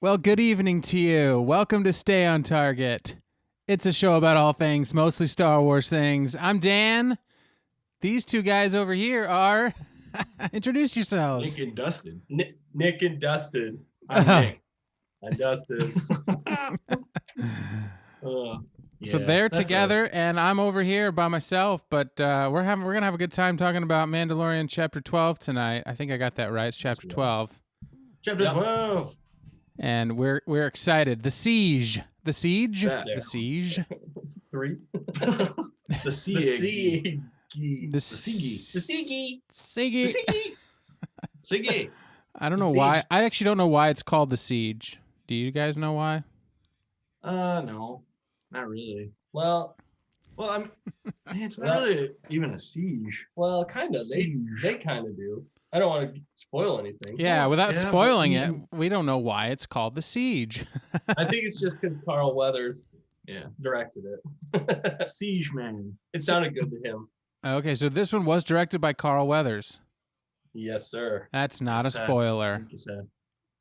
Well, good evening to you. Welcome to Stay on Target. It's a show about all things, mostly Star Wars things. I'm Dan. These two guys over here are... Introduce yourselves. Nick and Dustin. Nick and Dustin. I'm Nick. I'm Dustin. So they're together, and I'm over here by myself. But we're gonna have a good time talking about Mandalorian Chapter 12 tonight. I think I got that right. It's Chapter 12. Chapter 12. And we're excited. The Siege. The Siege? The Siege. 3. The Siege. The Seige. Seige. I don't know why. I actually don't know why it's called the Siege. Do you guys know why? No, not really. Well, it's not really even a siege. Well, kind of. They kind of do. I don't want to spoil anything. Yeah, without spoiling it, we don't know why it's called the Siege. I think it's just because Carl Weathers directed it. Siege man. It sounded good to him. Okay, so this one was directed by Carl Weathers. Yes, sir. That's not a spoiler.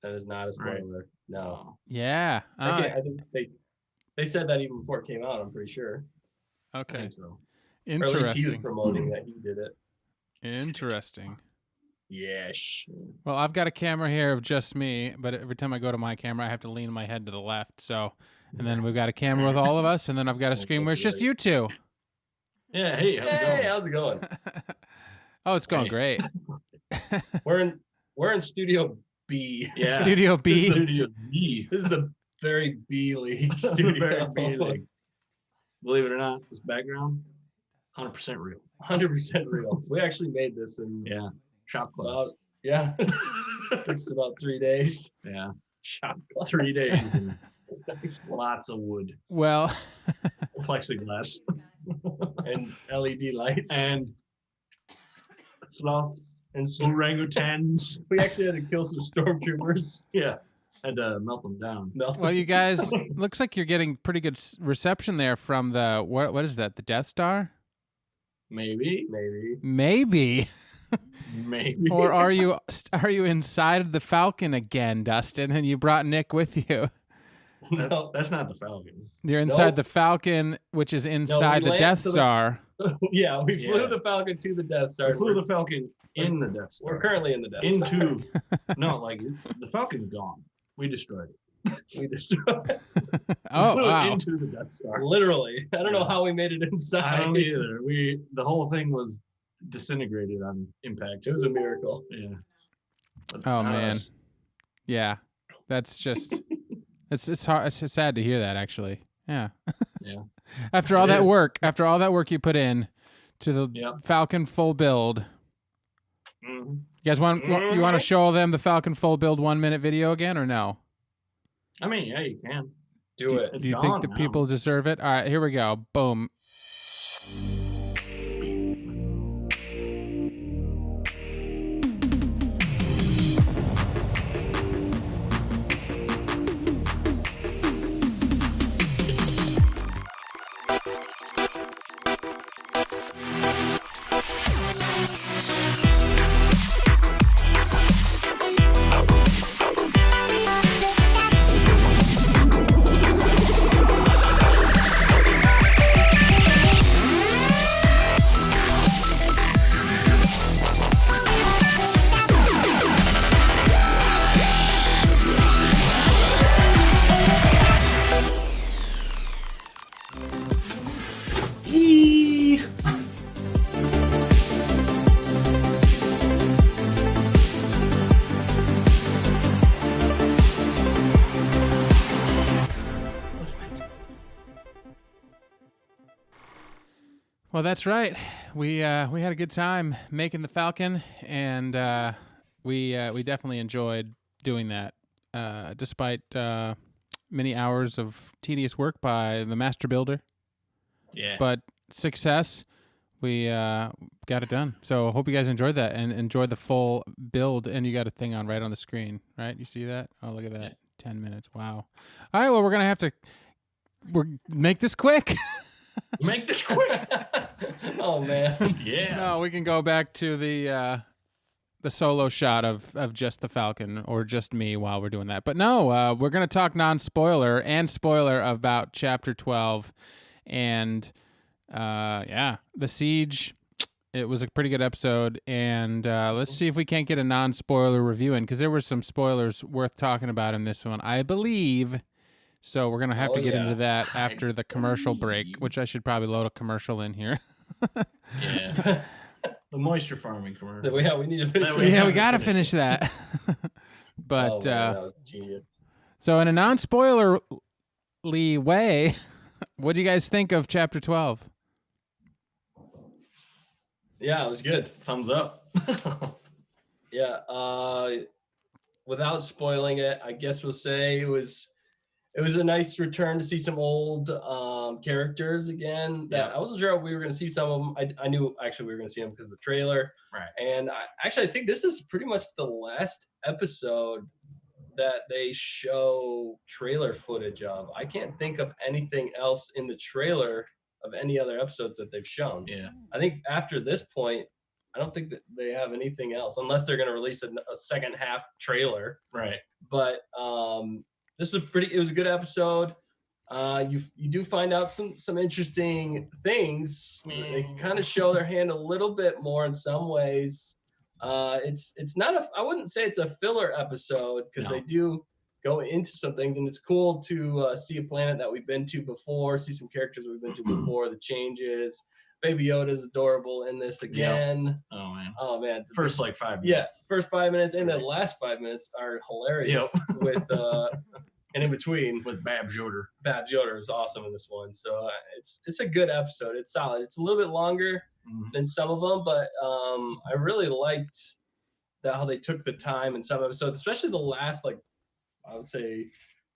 That is not a spoiler. Right. No. Yeah. I think they said that even before it came out, I'm pretty sure. Okay. I think so. Interesting. Or at least he was promoting that he did it. Interesting. Yes. Well, I've got a camera here of just me, but every time I go to my camera, I have to lean my head to the left. So, and then we've got a camera with all of us, and then I've got a screen where it's just you two. Yeah. Hey, how's it going? How's it going? Oh, it's going great. We're in Studio B. Yeah. Studio B. Studio Z. This is the very B League studio. Very B League. Believe it or not, this background, 100% real. 100% real. We actually made this in Yeah. Shop class. about, yeah, it's about 3 days. Yeah. Shop 3 days and lots of wood, Well, plexiglass, and LED lights. and sloth And so orangutans. we actually had to kill some stormtroopers. Yeah. Had to melt them down. well, you guys, looks like you're getting pretty good reception there from the what is that? The Death Star? Maybe. Maybe. Maybe. Or are you inside of the Falcon again, Dustin, and you brought Nick with you? No. That's not the Falcon. You're inside Nope. the Falcon, which is inside the land Death to the- Star. Yeah, we flew Yeah. the Falcon to the Death Star. We flew the Falcon in the Death Star. We're currently in the Death Star. into no, like the Falcon's gone. We destroyed it. We destroyed Oh, Flew wow. into the Death Star. literally. I don't know Yeah. how we made it inside. I don't either. The whole thing was disintegrated on impact. It was a miracle. Yeah. But Oh, not man. us. Yeah. That's just it's hard. It's just sad to hear that, actually. Yeah. Yeah. After all It that is. work, you put in to the Yep. Falcon full build. Mhm. You guys want to show them the Falcon full build 1 minute video again or no? I mean, yeah, you can. Do it. It's Do you think gone the now. people deserve it? All right, here we go. Boom. Well, that's right. We had a good time making the Falcon, and we definitely enjoyed doing that, despite many hours of tedious work by the master builder. Yeah. But success, we got it done. So hope you guys enjoyed that and enjoyed the full build. And you got a thing on right on the screen, right? You see that? Oh, look at that. 10 minutes. Wow. All right. Well, we're gonna have to make this quick. Make this quick. Oh man. Yeah. No, we can go back to the solo shot of just the Falcon or just me while we're doing that. But no, we're going to talk non-spoiler and spoiler about Chapter 12. And yeah, the Seige, it was a pretty good episode. And let's see if we can't get a non-spoiler review in, because there were some spoilers worth talking about in this one, I believe. So we're going to have to get into that after the commercial break, which I should probably load a commercial in here. Yeah. The moisture farming commercial. Yeah, we need to finish. That that. way- Yeah, we got to finish that. But Oh, man, that was genius. so in a non-spoilerly way, what do you guys think of Chapter 12? Yeah, it was good. Thumbs up. Yeah. Without spoiling it, I guess we'll say it was a nice return to see some old characters again. That Yeah. I wasn't sure if we were going to see some of them. I knew actually we were going to see them because of the trailer. Right. And I think this is pretty much the last episode that they show trailer footage of. I can't think of anything else in the trailer of any other episodes that they've shown. Yeah. I think after this point, I don't think that they have anything else unless they're going to release a second half trailer. Right. But this was it was a good episode. You do find out some interesting things. They kind of show their hand a little bit more in some ways. It's not I wouldn't say it's a filler episode, because No. they do go into some things, and it's cool to see a planet that we've been to before, see some characters we've been to before, the changes. Baby Yoda is adorable in this again. Oh man. Oh man. First like 5 minutes. Yes, first 5 minutes and the last 5 minutes are hilarious with and in between with Babs Yoder. Babs Yoder is awesome in this one. So it's a good episode. It's solid. It's a little bit longer than some of them, but I really liked how they took the time in some episodes, especially the last, like, I would say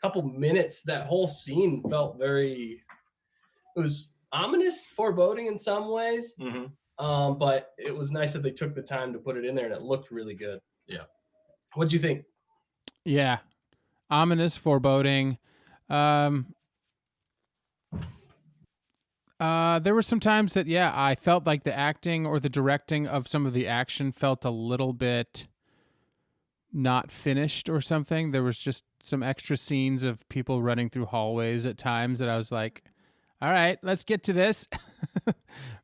couple minutes. That whole scene felt it was ominous, foreboding in some ways. But it was nice that they took the time to put it in there, and it looked really good. Yeah. What'd you think? Yeah. Ominous, foreboding. There were some times that, I felt like the acting or the directing of some of the action felt a little bit not finished or something. There was just some extra scenes of people running through hallways at times that I was like, all right, let's get to this.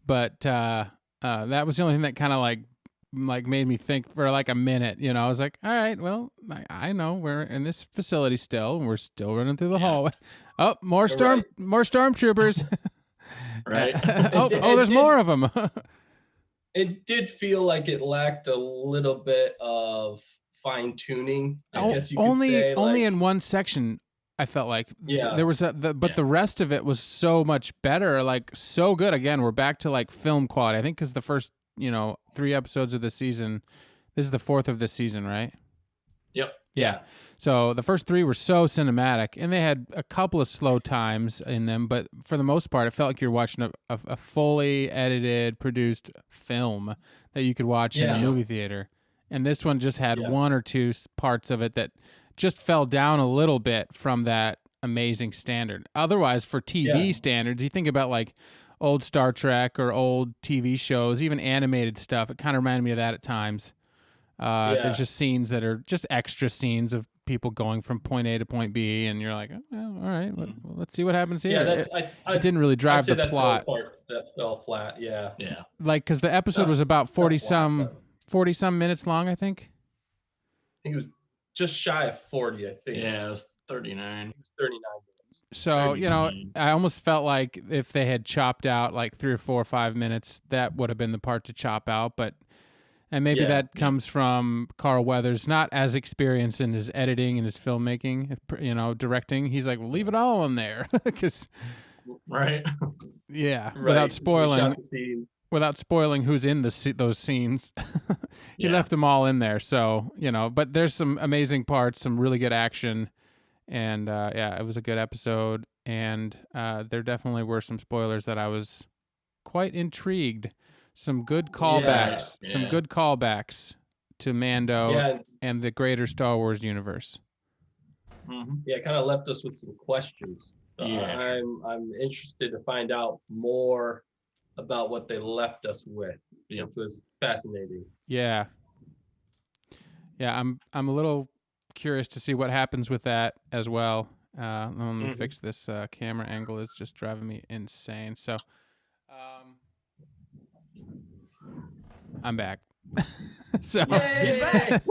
But that was the only thing that kind of like made me think for like a minute. I was like, all right, well, I know we're in this facility still, and we're still running through the hallway. Oh, more stormtroopers. Right. There's more of them. It did feel like it lacked a little bit of fine tuning. I guess you could say. Only in one section, I felt like. Yeah. There was the rest of it was so much better, like so good. Again, we're back to like film quality. I think because the first 3 episodes of the season, this is the 4th of this season, right? Yep. Yeah. So the first 3 were so cinematic, and they had a couple of slow times in them, but for the most part, it felt like you're watching a fully edited, produced film that you could watch in a movie theater. And this one just had 1 or 2 parts of it that just fell down a little bit from that amazing standard. Otherwise, for TV standards, you think about like old Star Trek or old TV shows, even animated stuff. It kind of reminded me of that at times. There's just scenes that are just extra scenes of people going from point A to point B, and you're like, oh, well, all right, let's see what happens here. It didn't really drive the plot. That fell flat. Yeah. Like, because the episode was about 40 some minutes long, I think. I think it was just shy of 40, I think. Yeah, it was 39. It was 39 minutes. So, I almost felt like if they had chopped out like 3 or 4 or 5 minutes, that would have been the part to chop out. And maybe that comes from Carl Weathers, not as experienced in his editing and his filmmaking, directing. He's like, well, leave it all in there. Right. Yeah. Right. Without spoiling who's in those scenes. He left them all in there. So, but there's some amazing parts, some really good action. And it was a good episode. And there definitely were some spoilers that I was quite intrigued. Some good callbacks to Mando and the greater Star Wars universe. Yeah, it kind of left us with some questions. So I'm interested to find out more about what they left us with. It was fascinating. Yeah, I'm a little curious to see what happens with that as well. Let me fix this camera angle. It's just driving me insane. So, I'm back. So he's back.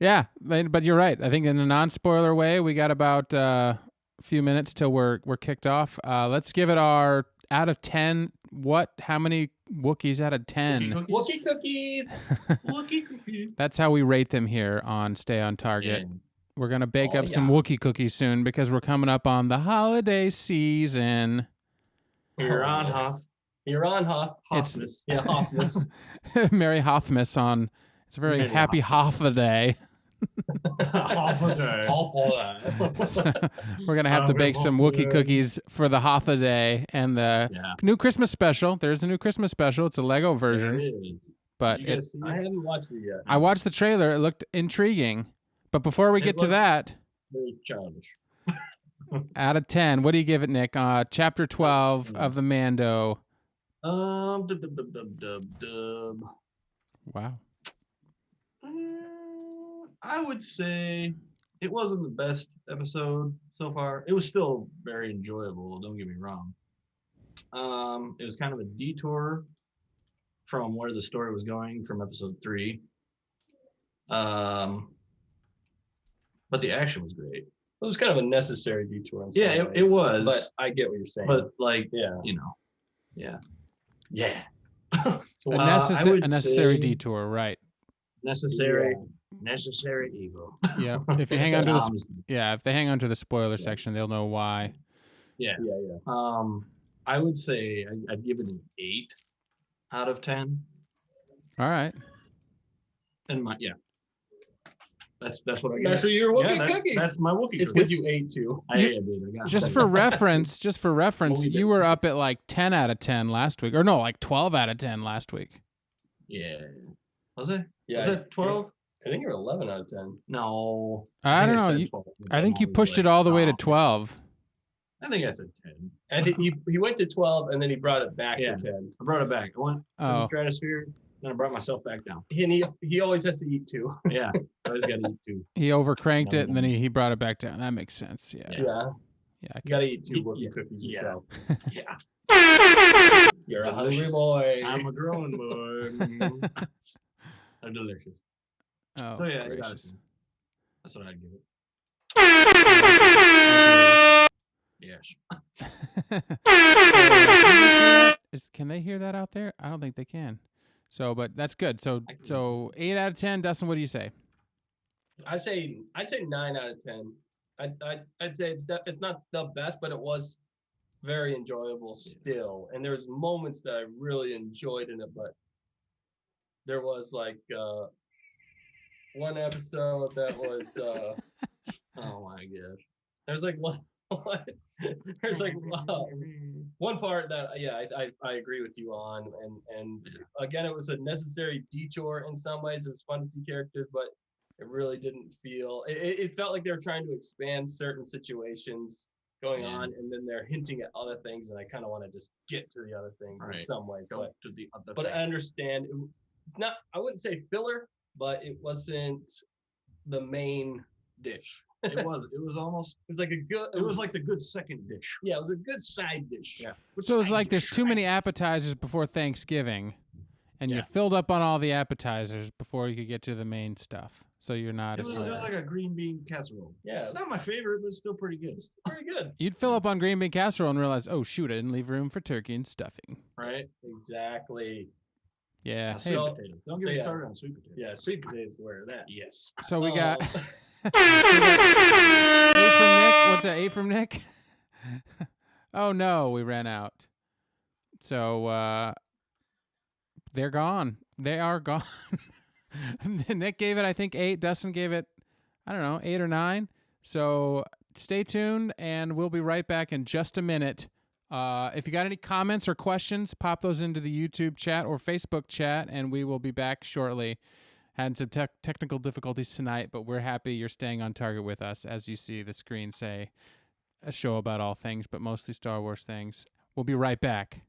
Yeah, but you're right. I think in a non-spoiler way, we got about a few minutes till we're kicked off. Let's give it our out of 10. How many Wookiees out of 10? Wookie cookies. Wookie cookies. That's how we rate them here on Stay on Target. Yeah. We're gonna bake up some Wookie cookies soon because we're coming up on the holiday season. You're on Hoth. Hothmas. Yeah, Hothmas. Merry Hothmas on. It's a very happy Hoth-a-day. Hoth-a-day. So we're going to have to bake some Wookiee cookies for the Hoth-a-day and the new Christmas special. There's a new Christmas special. It's a Lego version. But I haven't watched it yet. I watched the trailer. It looked intriguing. But before we get to that, very childish. Out of 10, what do you give it, Nick? Chapter 12 of the Mando. Wow. I would say it wasn't the best episode so far. It was still very enjoyable, don't get me wrong. It was kind of a detour from where the story was going from episode 3. But the action was great. It was kind of a necessary detour. Yeah, it was. But I get what you're saying. But Yeah. A I would necessary say detour, right? necessary evil. Yeah. If you hang on to No, the I'm just kidding. if they hang on to the spoiler section, they'll know why. Yeah. Yeah. I would say I'd give it an 8 out of 10. All right. And that's what I That's got. what your Wookiee cookies. That's my Wookiee It's cookie. because you ate two. I did. I got Just it. for reference, Only you were up at like 10 out of 10 last week. Or no, like 12 out of 10 last week. Yeah. Was it? Yeah. Was it 12? I think you're 11 out of 10. No. I don't think know. said 12, I think you was pushed like, it all the way to oh, 12. I think I said 10. I think he went to 12 and then he brought it back Yeah. to 10. I brought it back. I went to the Oh. stratosphere, then I brought myself back down. And he always has to eat two. Yeah. I always got to eat 2. He overcranked it and then he brought it back down. That makes sense. Yeah. Yeah. Yeah. You gotta eat two Wookiee Yeah. cookies Yeah. yourself. Yeah. You're a Delicious. hungry boy. I'm a grown boy. They're delicious. Oh, So yeah, gracious. that's what I'd give it. Yes. Can they hear that out there? I don't think they can. So, but that's good. So, I can- so 8 out of 10. Dustin, what do you say? I'd say 9 out of 10. I'd say it's not the best, but it was very enjoyable still. And there's moments that I really enjoyed in it, but there was like one episode that was Oh my gosh. there's like one there's like one part that I agree with you on, and again it was a necessary detour in some ways. It was fun to see characters, but it really didn't feel it felt like they were trying to expand certain situations going on, and then they're hinting at other things, and I kind of want to just get to the other things in some ways. Go But to the other but I thing. understand it's not, I wouldn't say filler, but it wasn't the main dish. It was almost It was like a good. it was like the good second dish. Yeah, it was a good side dish. Yeah. So it's like there's too many appetizers before Thanksgiving, and you Yeah. filled up on all the appetizers before you could get to the main stuff. So you're not It as was like a green bean casserole. Yeah, It's not my favorite, but it's still pretty good. it's pretty good. You'd fill up on green bean casserole and realize, oh shoot, I didn't leave room for turkey and stuffing. Right? Exactly. Yeah. Sweet Hey, potatoes. Don't so get me yeah. started on sweet potatoes. Yeah, sweet potatoes were that. Yes. so we got Um, 8 from Nick. What's that? 8 from Nick? Oh no, we ran out. So they're gone. They are gone. Nick gave it, I think, 8. Dustin gave it, I don't know, 8 or 9. So stay tuned, and we'll be right back in just a minute. If you got any comments or questions, pop those into the YouTube chat or Facebook chat, and we will be back shortly. Had some technical difficulties tonight, but we're happy you're staying on target with us. As you see the screen say, a show about all things, but mostly Star Wars things. We'll be right back.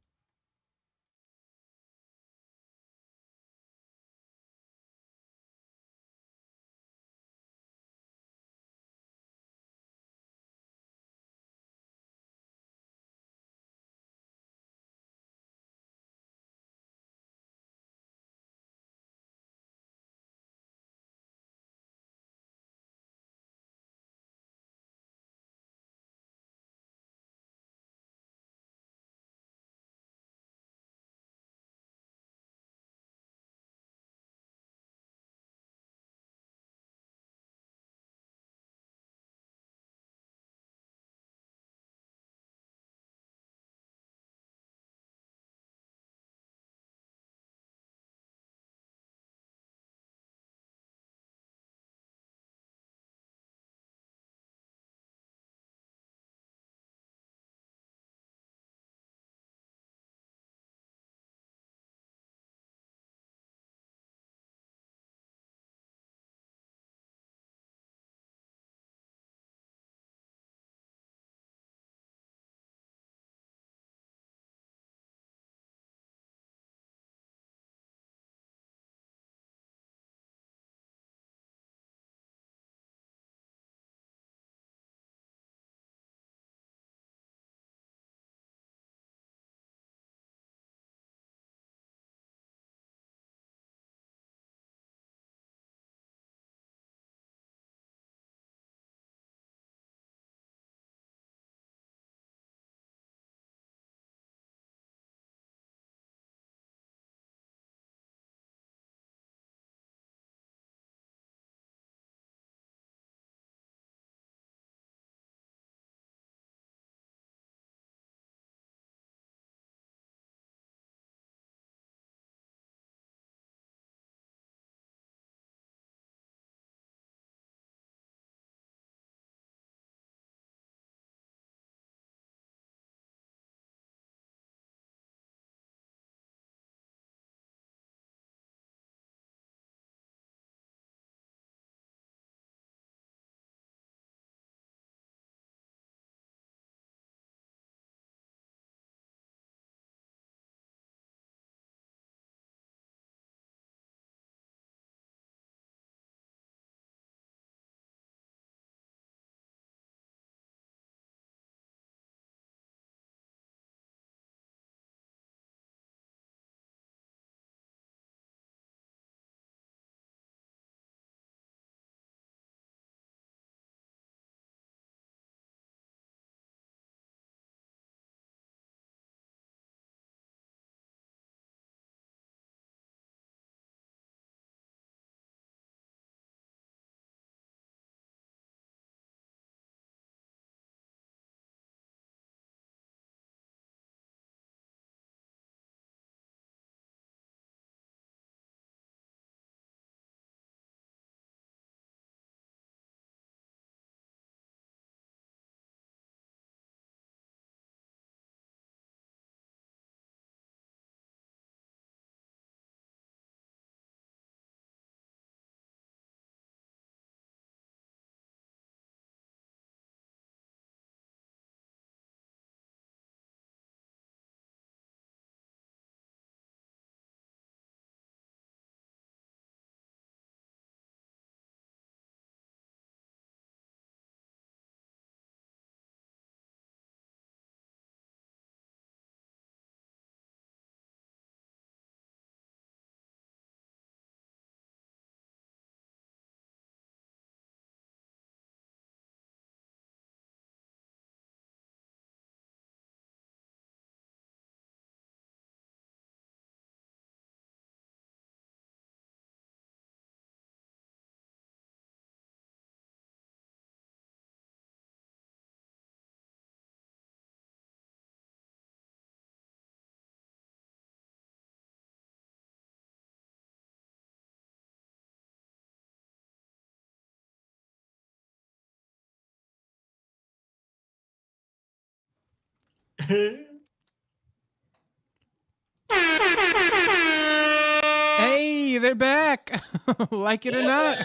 Hey, they're back. Like it or not.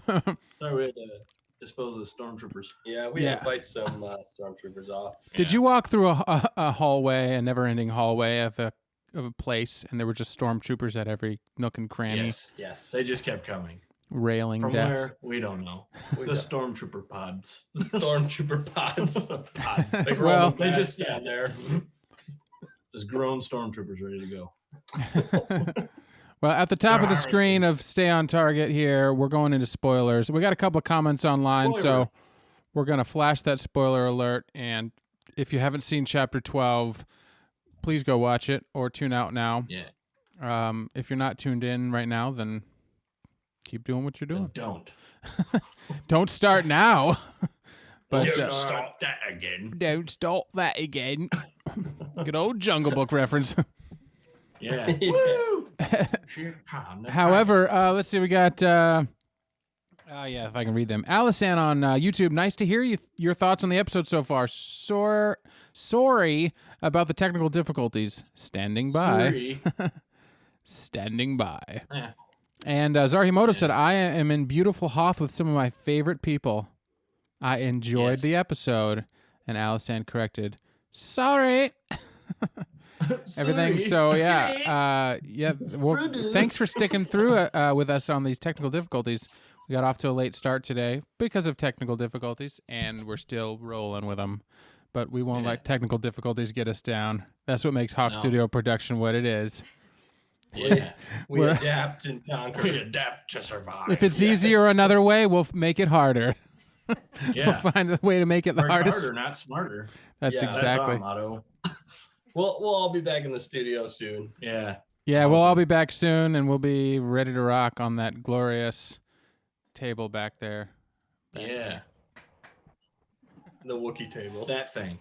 Sorry, we had to dispose of stormtroopers. Yeah, we had to fight some stormtroopers off. Did you walk through a hallway, a never-ending hallway of a place, and there were just stormtroopers at every nook and cranny, Yes. They just kept coming. railing From deaths? where? We don't know. We The don't- stormtrooper pods. Stormtrooper pods. They Well- they just stand there. Just grown stormtroopers ready to go. Well, at the top of the screen of Stay on Target here, we're going into spoilers. We got a couple of comments online, so we're going to flash that spoiler alert. And if you haven't seen Chapter 12, please go watch it or tune out now. Yeah. If you're not tuned in right now, then keep doing what you're doing. Don't. Don't start now. But Don't stop that again. don't start that again. Good old Jungle Book reference. Yeah. Yeah. Woo! However, let's see. We got, if I can read them. Allison on YouTube. Nice to hear your thoughts on the episode so far. Sorry about the technical difficulties. Standing by. Sorry. Standing by. Yeah. And Zarhimoto said, I am in beautiful Hoth with some of my favorite people. I enjoyed the episode. And Allison corrected, sorry. Everything. So well, thanks for sticking through with us on these technical difficulties. We got off to a late start today because of technical difficulties, and we're still rolling with them. But we won't let technical difficulties get us down. That's what makes Hawk Studio Production what it is. Yeah. We adapt and conquer. We adapt to survive. If it's easier another way, we'll make it harder. Yeah. We'll find a way to make it the Work hardest. harder, not smarter. That's Yeah, That's exactly. our motto. We'll all be back in the studio soon. Yeah. Yeah, we'll all be back soon, and we'll be ready to rock on that glorious table back there. Yeah. The Wookiee table. That thing.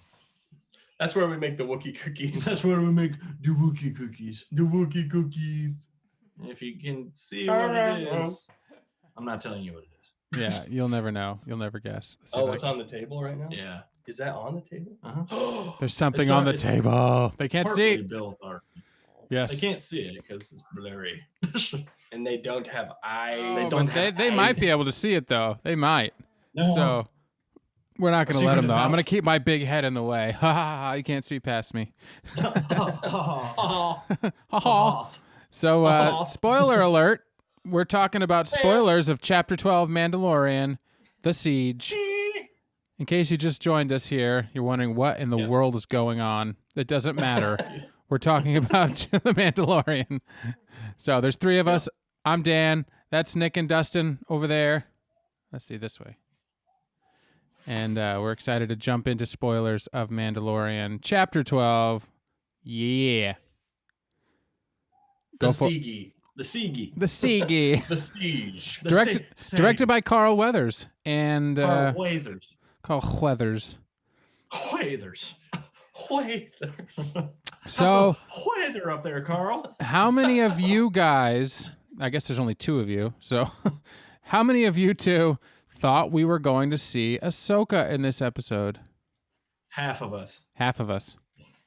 That's where we make the Wookiee cookies. That's where we make the Wookiee cookies. the Wookiee cookies. If you can see what it is, I'm not telling you what it is. Yeah, you'll never know. You'll never guess. See Oh, if I it's on the table right now? Yeah. Is that on the table? Uh-huh. There's something It's on on- the it's table. They can't Partly see. built are. Yes. They can't see it because it's blurry. And they don't have eyes. Oh, don't but have they might be eyes. able to see it though. They might. No. So we're not going to See let from them his though. I'm house. going to keep my big head in the way. Ha ha ha! You can't see past me. Oh, Ha ha. So spoiler alert. We're talking about spoilers of Chapter 12 Mandalorian, The Siege. In case you just joined us here, you're wondering what in the world is going on. It doesn't matter. We're talking about The Mandalorian. So there's three of us. I'm Dan. That's Nick and Dustin over there. Let's see this way. And we're excited to jump into spoilers of Mandalorian. Chapter 12. Yeah. the Go for Seige. The Seige. The Seige. The Siege. The Directed by Carl Weathers and Waithers. Carl Weathers. Waithers. Wait, there's... So, Waither up there, Carl. how many of you guys? I guess there's only two of you. So, how many of you two thought we were going to see Ahsoka in this episode? Half of us. Half of us.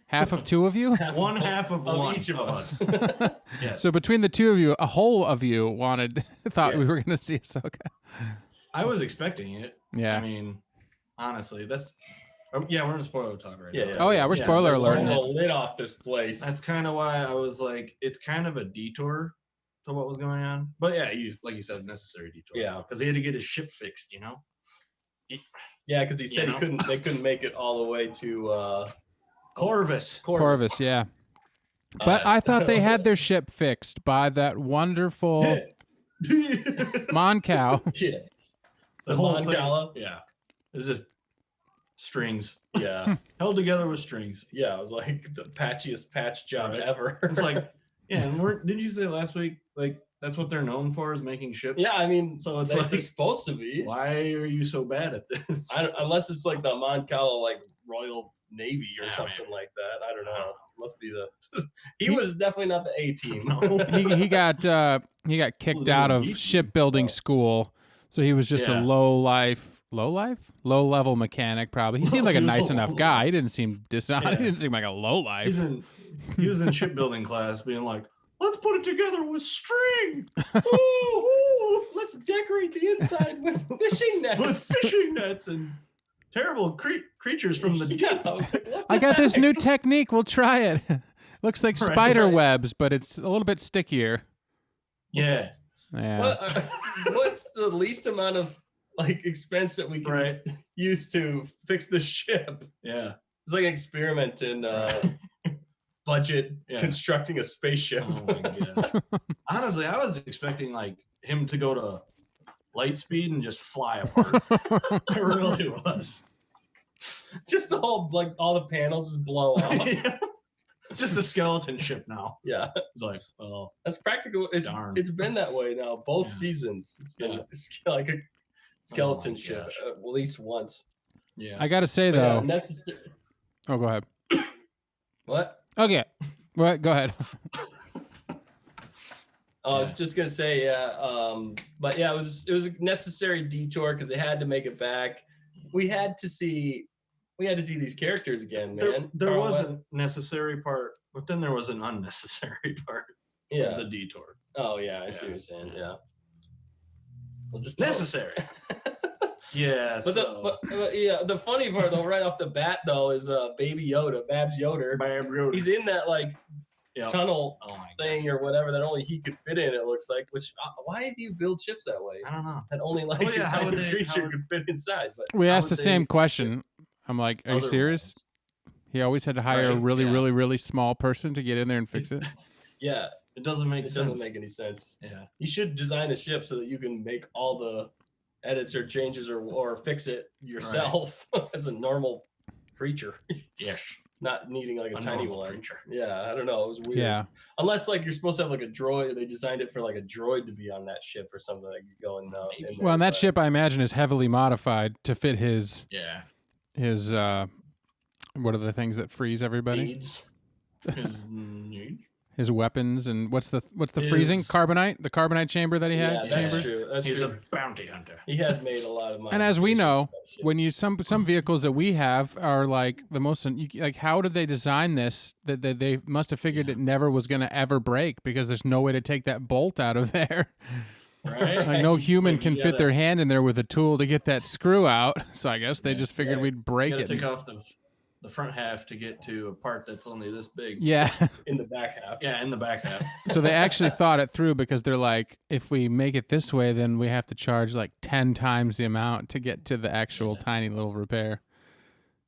Half of two of you. One half of one each of us. Yes. So between the two of you, a whole of you thought we were going to see Ahsoka. I was expecting it. Yeah. I mean, honestly, that's. Yeah, we're in spoiler talk right Yeah, now. yeah. Oh yeah, we're Yeah, spoiler that's alerting Blow it. the lid off this place. That's kind of why I was like, it's kind of a detour to what was going on. But yeah, like you said, necessary detour. Yeah. Because he had to get his ship fixed, you know? Yeah, because he said You know? they couldn't make it all the way to Corvus. Corvus, yeah. But I thought they had their ship fixed by that wonderful Mon Cal. Yeah. The The whole Mon thing. Cala. Yeah. It's just strings. Yeah. Held together with strings. Yeah, it was like the patchiest patch job Right. ever. It's like, yeah, and didn't you say last week, like, that's what they're known for is making ships? yeah, I mean, So it's they're like, supposed to be. why are you so bad at this? Unless it's like the Mon Cala, like Royal Navy or Yeah, something man. like that. I don't know. Must be the. he was definitely not the A team. No. He got kicked Wasn't out even of geeky. shipbuilding Oh. school, so he was just a Yeah. low life low level mechanic. Probably he seemed like a He was nice a enough low guy. level. He didn't seem dishonest. He Yeah. didn't seem like a low life. He was in shipbuilding class, being like, "Let's put it together with string. Ooh, Let's decorate the inside with fishing nets. with fishing nets and terrible creatures from the deep." Yeah, I was like, what I the got this heck? new technique. We'll try it. Looks like Right, spider right. webs, but it's a little bit stickier. Yeah, Yeah. What's the least amount of like expense that we can right. use to fix the ship? Yeah. It's like an experiment in budget Yeah. constructing a spaceship. Oh my god. Honestly, I was expecting like him to go to light speed and just fly apart. I really was. Just all the panels just blow off. Yeah. It's just a skeleton ship now. Yeah, It's like, well, that's practical. Darn. It's been that way now. Both Yeah. seasons. It's been Yeah. like a skeleton my ship gosh. at least once. yeah. I gotta say But yeah, though. necessary. Oh, go ahead. What? Okay. Well, go ahead. I was just gonna say, but yeah, it was a necessary detour because they had to make it back. We had to see these characters again, man. There Carl was Webb- a necessary part, but then there was an unnecessary part yeah. of the detour. Oh yeah, I see Yeah. what you're saying. Yeah. Well, just Necessary. Yeah. But yeah, the funny part though, right off the bat though, is Baby Yoda, Babs Yoder. He's in that like tunnel Oh my thing gosh. or whatever that only he could fit in. It looks like. Which why do you build ships that way? I don't know. That only like Oh, yeah, a how tiny would they- creature how would- could fit inside. But We How asked the would same they- question. I'm like, are you serious? He always had to hire a Right, really, yeah. really, really small person to get in there and fix it. yeah, It doesn't make it sense. doesn't make any sense. Yeah. You should design a ship so that you can make all the edits or changes or fix it yourself as a normal creature, Yes. not needing like a A tiny normal one. creature. Yeah, I don't know. It was weird. Yeah. Unless like you're supposed to have like a droid, they designed it for like a droid to be on that ship or something that you go in. Maybe. Well, and that ship I imagine is heavily modified to fit his Yeah. what are the things that freeze everybody? Beads. His weapons and what's the freezing? His- Carbonite? The carbonite chamber that he had? Yeah, that's Chambers? true. That's He's true. a bounty hunter. He has made a lot of money. And as we know, when you some vehicles that we have are like the most like how did they design this that they must have figured it never was going to ever break because there's no way to take that bolt out of there. Right? Like no It's human like can you fit gotta- their hand in there with a tool to get that screw out. So I guess they Yeah. just figured Yeah. we'd break You it. gotta take off the front half to get to a part that's only this big. Yeah. in the back half. Yeah, in the back half. So they actually thought it through because they're like, if we make it this way, then we have to charge like 10 times the amount to get to the actual tiny little repair.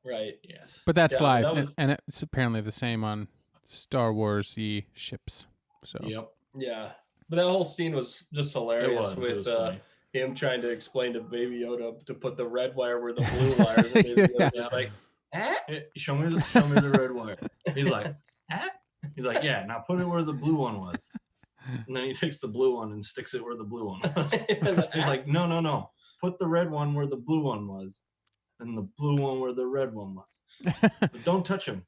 Right. Yes. But that's Yeah, live, that was- and it's apparently the same on Star Wars-y ships. So Yep. Yeah. But that whole scene was just hilarious It with was funny. him trying to explain to Baby Yoda to put the red wire where the blue wire is. And Baby Yoda Yeah. just like, eh? Hey, show me the red wire. He's like, ah? He's like, yeah, now put it where the blue one was. And then he takes the blue one and sticks it where the blue one was. He's like, no. Put the red one where the blue one was. And the blue one where the red one was. But don't touch them.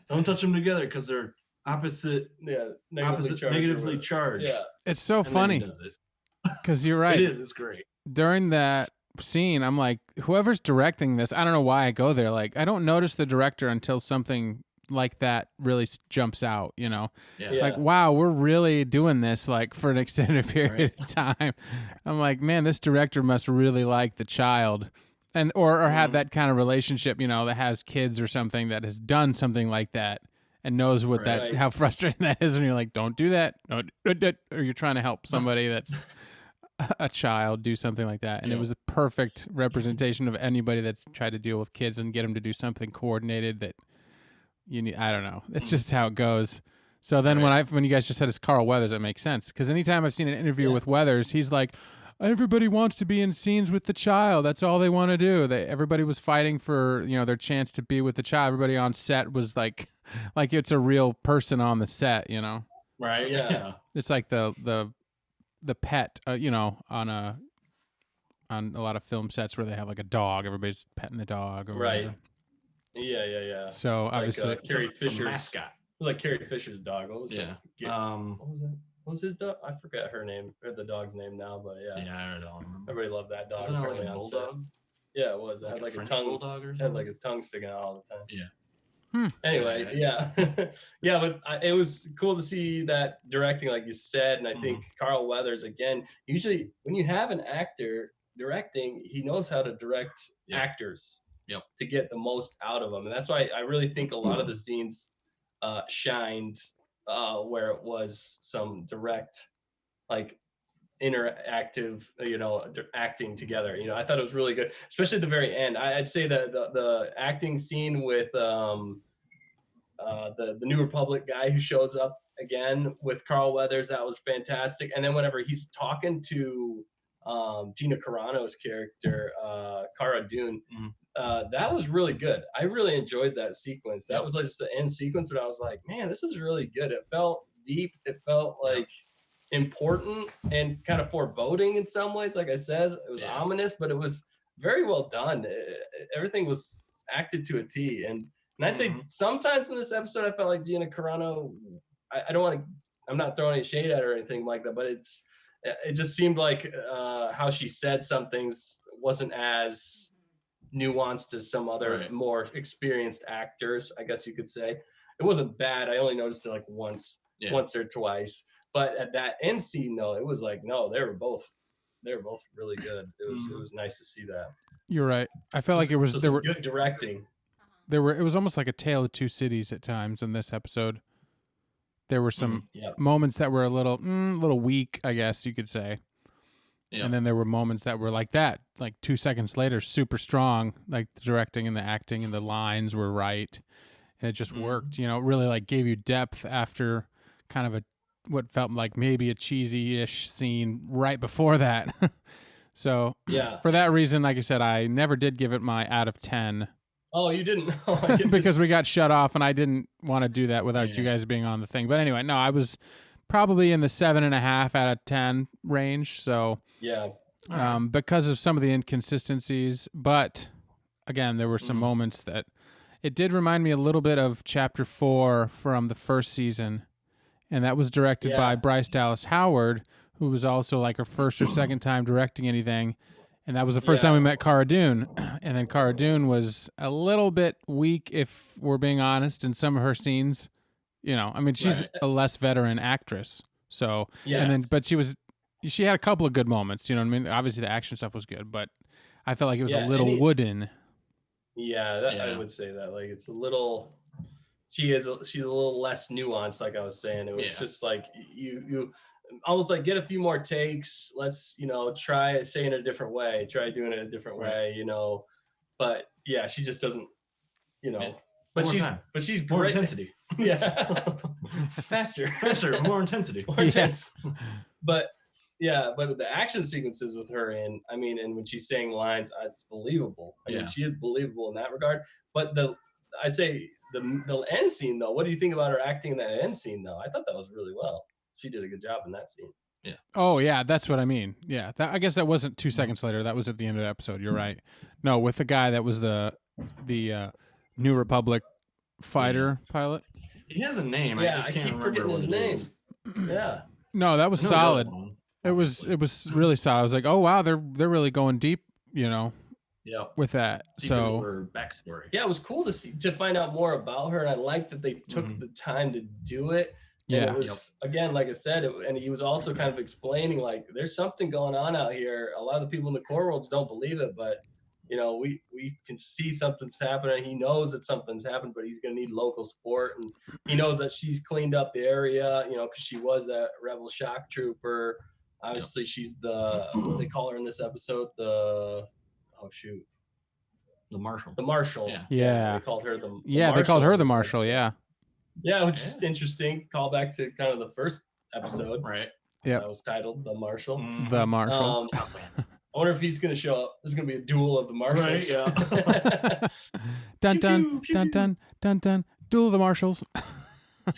Don't touch them together because they're opposite, Yeah. negatively charged. Yeah. it's so And then he funny does it. because you're right. It is. It's great. During that scene, I'm like, whoever's directing this, I don't know why I go there. Like, I don't notice the director until something like that really jumps out, you know? Yeah. Yeah. Like, wow, we're really doing this like for an extended period of time. I'm like, man, this director must really like the child. And or have that kind of relationship, you know, that has kids or something that has done something like that and knows what that Right. how frustrating that is when you're like, don't do that. Don't, or you're trying to help somebody that's a child do something like that. And it Yeah. was a perfect representation of anybody that's tried to deal with kids and get them to do something coordinated that you need. I don't know. It's just how it goes. So then when you guys just said it's Carl Weathers, it makes sense. Because anytime I've seen an interview with Weathers, he's like, everybody wants to be in scenes with the child. That's all they want to do. Everybody was fighting for, you know, their chance to be with the child. Everybody on set was like it's a real person on the set, you know. Right. Yeah. It's like the pet, you know, on a lot of film sets where they have like a dog. Everybody's petting the dog, or Right. whatever. Yeah. So Like, obviously, Carrie The Fisher's mascot. It was like Carrie Fisher's dog. What was Yeah. that? What was that? what was his dog? I forget her name or the dog's name now, but yeah. Yeah, I don't remember. Everybody loved that dog. Wasn't it like apparently a on set. bulldog? Yeah, it was. It Like had a like a French tongue. bulldog or Had something? like a tongue sticking out all the time. Yeah. Anyway, yeah. Yeah, but it was cool to see that directing, like you said. And I think Carl Weathers, again, usually when you have an actor directing, he knows how to direct actors to get the most out of them. And that's why I really think a lot of the scenes shined where it was some direct, like, interactive, acting together. I thought it was really good, especially at the very end. I'd say that the acting scene with the New Republic guy who shows up again with Carl Weathers, that was fantastic. And then whenever he's talking to Gina Carano's character, Cara Dune, that was really good. I really enjoyed that sequence. That was like just the end sequence, but I was like, man, this is really good. It felt deep. It felt like important and kind of foreboding in some ways. Like I said, it was ominous, but it was very well done. Everything was acted to a T. And I'd say sometimes in this episode, I felt like Gina Carano, I don't want to, I'm not throwing any shade at her or anything like that, but it just seemed like how she said some things wasn't as nuanced as some other more experienced actors, I guess you could say. It wasn't bad. I only noticed it like once or twice. But at that end scene, though, it was like, no, they were both really good. It was nice to see that. You're right. I felt like it was there were good directing. It was almost like a tale of two cities at times in this episode. There were some moments that were a little weak, I guess you could say. Yeah. And then there were moments that were like that, like 2 seconds later, super strong, like the directing and the acting and the lines were right. And it just worked, it really like gave you depth after kind of what felt like maybe a cheesy-ish scene right before that. So for that reason, like I said, I never did give it my out of 10. Oh, you didn't? Because we got shut off and I didn't want to do that without you guys being on the thing. But anyway, no, I was probably in the 7.5 out of 10 range. So because of some of the inconsistencies, but again, there were some moments that it did remind me a little bit of Chapter 4 from the first season. And that was directed by Bryce Dallas Howard, who was also like her first or second time directing anything. And that was the first time we met Cara Dune. And then Cara Dune was a little bit weak, if we're being honest, in some of her scenes. I mean, she's a less veteran actress. So, but she had a couple of good moments. You know what I mean? Obviously, the action stuff was good, but I felt like it was a little wooden. Yeah, I would say that. Like, it's a little... she's a little less nuanced, like I was saying. It was just like you almost like get a few more takes. Let's try saying it a different way. Try doing it a different way. But yeah, she just doesn't. But she's great. More intensity. Yeah, faster, more intensity, more intense. But the action sequences with her and when she's saying lines, it's believable. I mean, she is believable in that regard. But I'd say. The end scene, though, what do you think about her acting in that end scene, though? I thought that was really well. She did a good job in that scene. Yeah. Oh, yeah, that's what I mean. Yeah, I guess that wasn't 2 seconds later. That was at the end of the episode. You're right. No, with the guy that was the New Republic fighter pilot. He has a name. Yeah, I just I can't keep remember forgetting what his name. Yeah. No, that was solid. It was really solid. I was like, oh wow, they're really going deep, with that. So her backstory. Yeah, it was cool to find out more about her, and I like that they took the time to do it. And it was again, like I said, and he was also kind of explaining like there's something going on out here. A lot of the people in the core worlds don't believe it, but we can see something's happening. He knows that something's happened, but he's gonna need local support, and he knows that she's cleaned up the area, because she was that rebel shock trooper. Obviously, she's what do they call her in this episode? The Marshal. The Marshal. Yeah. They called her the Marshal. They called her the Marshal. Yeah. Yeah, which is interesting. Call back to kind of the first episode. Right. Yeah. That was titled The Marshal. The Marshal. I wonder if he's going to show up. There's going to be a duel of the Marshals. Right, yeah. Dun, dun, dun, dun, dun, dun. Duel of the Marshals.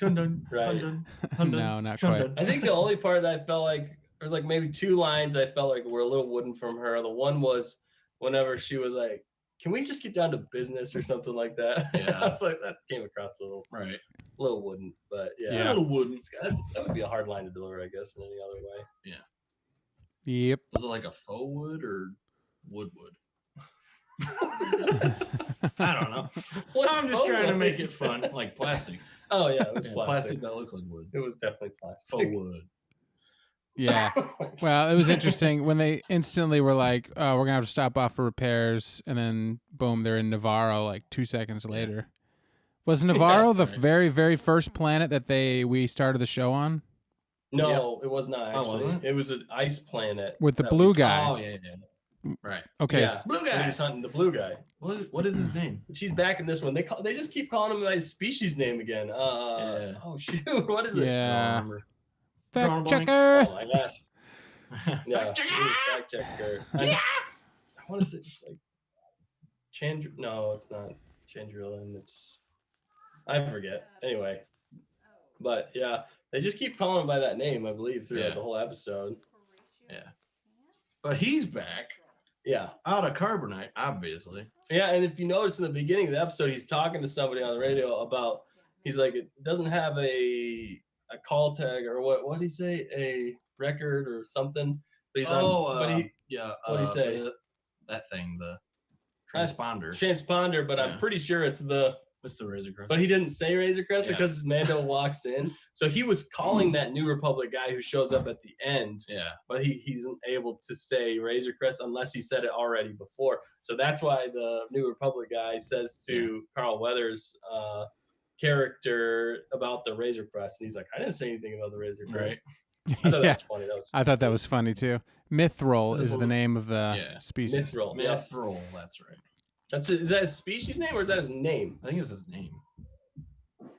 Right. No, not quite. I think the only part that I felt like, there was like maybe 2 lines I felt like were a little wooden from her. The one was whenever she was like, can we just get down to business or something like that? Yeah. I was like, that came across a Right. little wooden, but Yeah. yeah. Little wooden. That would be a hard line to deliver, I guess, in any other way. Yep. Was it like a faux wood or wood? I don't know. I'm just trying to make it fun, like plastic. Oh yeah, it was Yeah, plastic. plastic that looks like wood. It was definitely plastic. Faux wood. Yeah. Well, it was interesting when they instantly were like, "Oh, we're gonna have to stop off for repairs," and then boom, they're in Navarro like 2 seconds later. Was Navarro the right. very, very first planet that we started the show on No, it was not Oh, actually. wasn't It was an ice planet with the that blue we- guy? Oh yeah. Right. Okay. Yeah, Blue he guy. was hunting the blue guy. What is his name? She's back in this one. They just keep calling him by his species name again. Yeah. Oh shoot, what is it? Yeah. Drawing Fact a blank. checker. Oh my gosh. Yeah, Fact checker. fact checker. I want to say it's like Chandr. No, it's not Chandrillan. It's I forget. Anyway, but yeah, they just keep calling him by that name. I believe throughout Yeah. the whole episode. Yeah. But he's back Yeah. out of carbonite, obviously. Yeah, and if you notice in the beginning of the episode, he's talking to somebody on the radio about he's like it doesn't have a call tag or what did he say, a record or something. But he's yeah. what'd he say? That thing, the transponder. transponder, but I'm Yeah. pretty sure it's the. It's the Razor Crest. But he didn't say Razor Crest Yeah. because Mando walks in, so he was calling that New Republic guy who shows up at the end. Yeah. But he isn't able to say Razor Crest unless he said it already before. So that's why the New Republic guy says to Carl Weathers' character about the Razor Crest, and he's like, "I didn't say anything about the Razor Crest." Right. I thought Yeah. that was funny. I thought that was funny too. Mithril is the name of the Yeah. species. Mithril. Yeah, Mithril, that's right. is that his species name or is that his name? I think it's his name.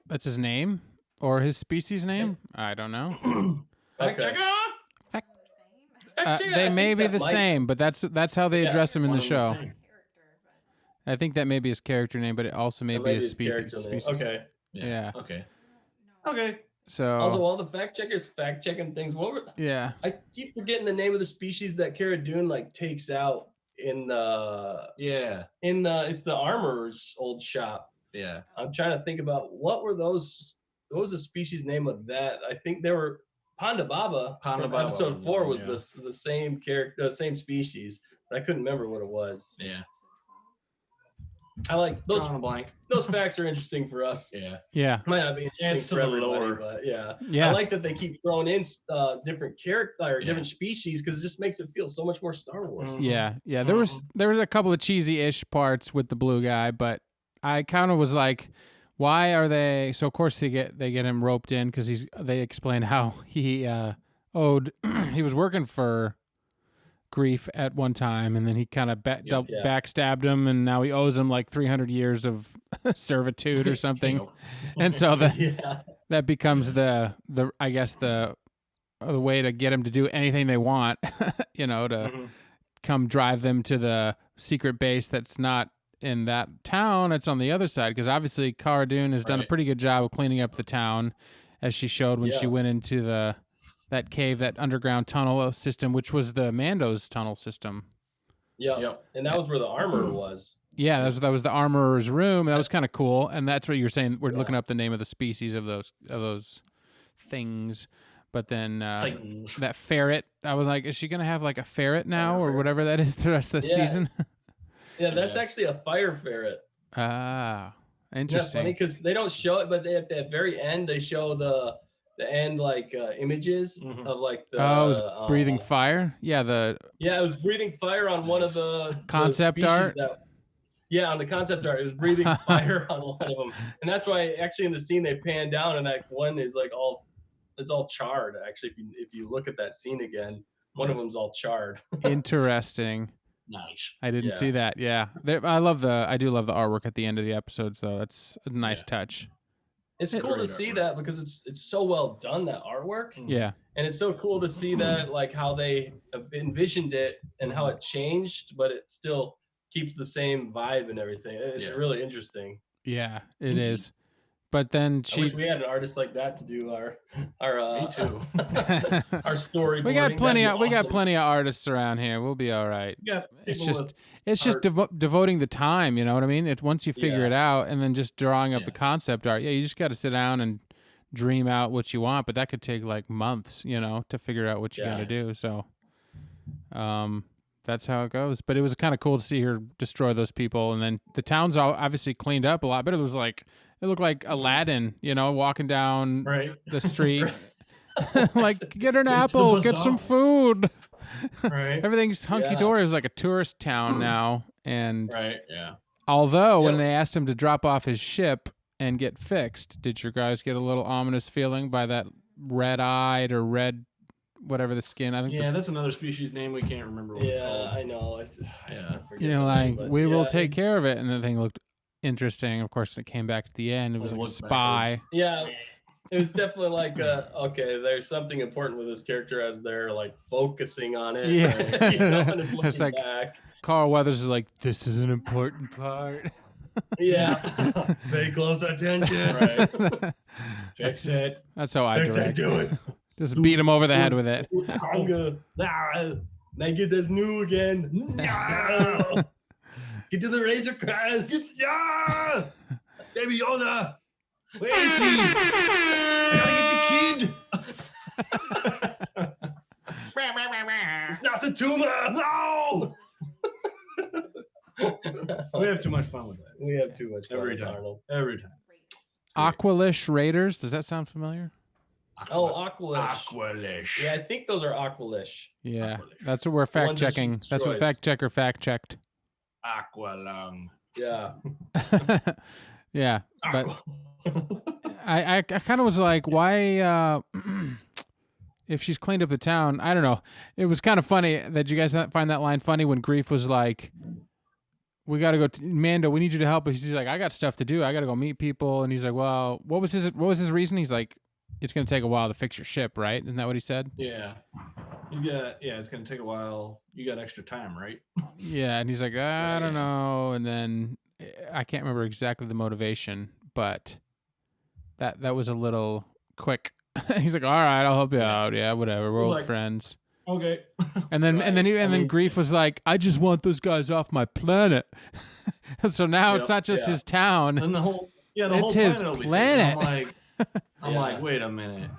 That's his name or his species name? I don't know. Fact Okay. checker! Actually, I They think may be that the might- same, but that's how they Yeah, address him in One the and show. same. I think that may be his character name, but it also may that be might his his character name. species. Okay. Yeah. Okay. Okay. So Also, all the fact checkers fact checking things. yeah. I keep forgetting the name of the species that Cara Dune like takes out in the Yeah. it's the armorer's old shop. Yeah. I'm trying to think about what were those. What was the species name of that? I think they were Ponda Baba. Ponda From Baba episode was 4 one, was yeah. the same character, same species, but I couldn't remember what it was. Yeah. I like those. Drawing a blank. Those facts are interesting for us. Yeah. Yeah. Might not be interesting Adds to for the everybody, lore. but yeah. Yeah. I like that they keep throwing in different character or Yeah. different species because it just makes it feel so much more Star Wars. Mhm. Yeah, yeah. There was a couple of cheesy-ish parts with the blue guy, but I kind of was like, why are they? So of course they get him roped in because they explain how he owed he was working for Grief at one time, and then he kind of backstabbed him, and now he owes him like 300 years of servitude or something, Yep. and so Yeah. that becomes the I guess the way to get him to do anything they want, to Mhm. come drive them to the secret base that's not in that town. It's on the other side because obviously Cara Dune has done a Right. pretty good job of cleaning up the town, as she showed when she Yeah. went into that cave, that underground tunnel system, which was the Mando's tunnel system. Yeah. Yep. And that was where the armor was. Yeah, that was the armorer's room. That was kind of cool, and that's what you're saying. We're Yeah. looking up the name of the species of those things, but then Things. that ferret, I was like, is she gonna have like a ferret now or whatever that is the rest of the Yeah. season? Yeah, that's Yeah. actually a fire ferret. Ah, Isn't that interesting. funny? Because they don't show it, but at the very end, they show the end like images Mhm. of like the. Oh, it was breathing uh, fire. Yeah, the Yeah, it was breathing fire on one of the Concept species art? Yeah, on the concept art, it was breathing fire on one of them, and that's why actually in the scene they pan down and that one is like it's all charred. Actually, if you look at that scene again, one of them's all charred. interesting. Nice. I didn't Yeah. see that. Yeah, I do love the artwork at the end of the episodes, though. That's a nice Yeah. touch. It's It's cool to great see artwork. that because it's so well done, that artwork. Yeah, And it's so cool to see that, like how they envisioned it and how it changed, but it still keeps the same vibe and everything. It's Yeah. really interesting. yeah, it is. But then I wish she. we had an artist like that to do our Me too. our storyboarding. We got plenty. That'd be We got awesome. plenty of artists around here. We'll be all right. Yeah, It's people just with it's just art. devoting the time. You know what I mean? Once you figure Yeah. it out, and then just drawing up Yeah. the concept art. Yeah, you just got to sit down and dream out what you want. But that could take like months. You know, to figure out what you got to Yes. do. So, that's how it goes. But it was kind of cool to see her destroy those people, and then the town's all obviously cleaned up a lot. But it was like it looked like Aladdin. You know, walking down Right. the street. Like, get an It's the apple, get some bazaar. food. Right. Everything's hunky Yeah. dory. It was like a tourist town now. And Right. Yeah. although when Yeah. they asked him to drop off his ship and get fixed, did your guys get a little ominous feeling by that red-eyed or red, whatever the skin? I think. Yeah, that's another species name we can't remember what it's Yeah, called. I know. Yeah. I forget You know, the name, like but we will yeah, take care of it, and the thing looked interesting. Of course, when it came back at the end, it was It like a looked spy. Yeah, it was definitely like, okay, there's something important with this character as they're like focusing on it. Yeah. you know, and it's It's looking like- back. Carl Weathers is like, this is an important part. Yeah, Pay close attention. right. Fix it. That's how I Fix direct. it. Do it. Just beat him over the head with it. Stronger. Make it as new again. Yeah. Get to the Razor Crest. Yeah. Baby Yoda. Where is he? I gotta get the kid. It's not the tumor. No. We have too much fun with that. We have too much fun Every with time. Arnold. Every time. Aqualish Raiders. Does that sound familiar? Oh, Aqualish. Aqualish. Yeah, I think those are Aqualish. Yeah, Aqualish. that's what we're ones fact that she checking. That's what destroys. fact checker fact checked. Aqualung. Yeah. Yeah, but I kind of was like, why? If she's cleaned up the town, I don't know. It was kind of funny that you guys find that line funny when Grief was like, "We got to go, Mando. We need you to help us." He's like, "I got stuff to do. I got to go meet people." And he's like, "Well, what was his reason?" He's like, "It's going to take a while to fix your ship, right?" Isn't that what he said? Yeah. It's gonna take a while. You got extra time, right? Yeah, and he's like, I don't know, and then I can't remember exactly the motivation, but that was a little quick. He's like, all right, I'll help you out. Yeah, whatever. We're He's old like- friends. Okay. And then Right. I mean- Grief was like, I just want those guys off my planet. So now it's Yep. not just Yeah. his town. And the whole It's whole his planet will be planet. saved. I'm Yeah. like, wait a minute.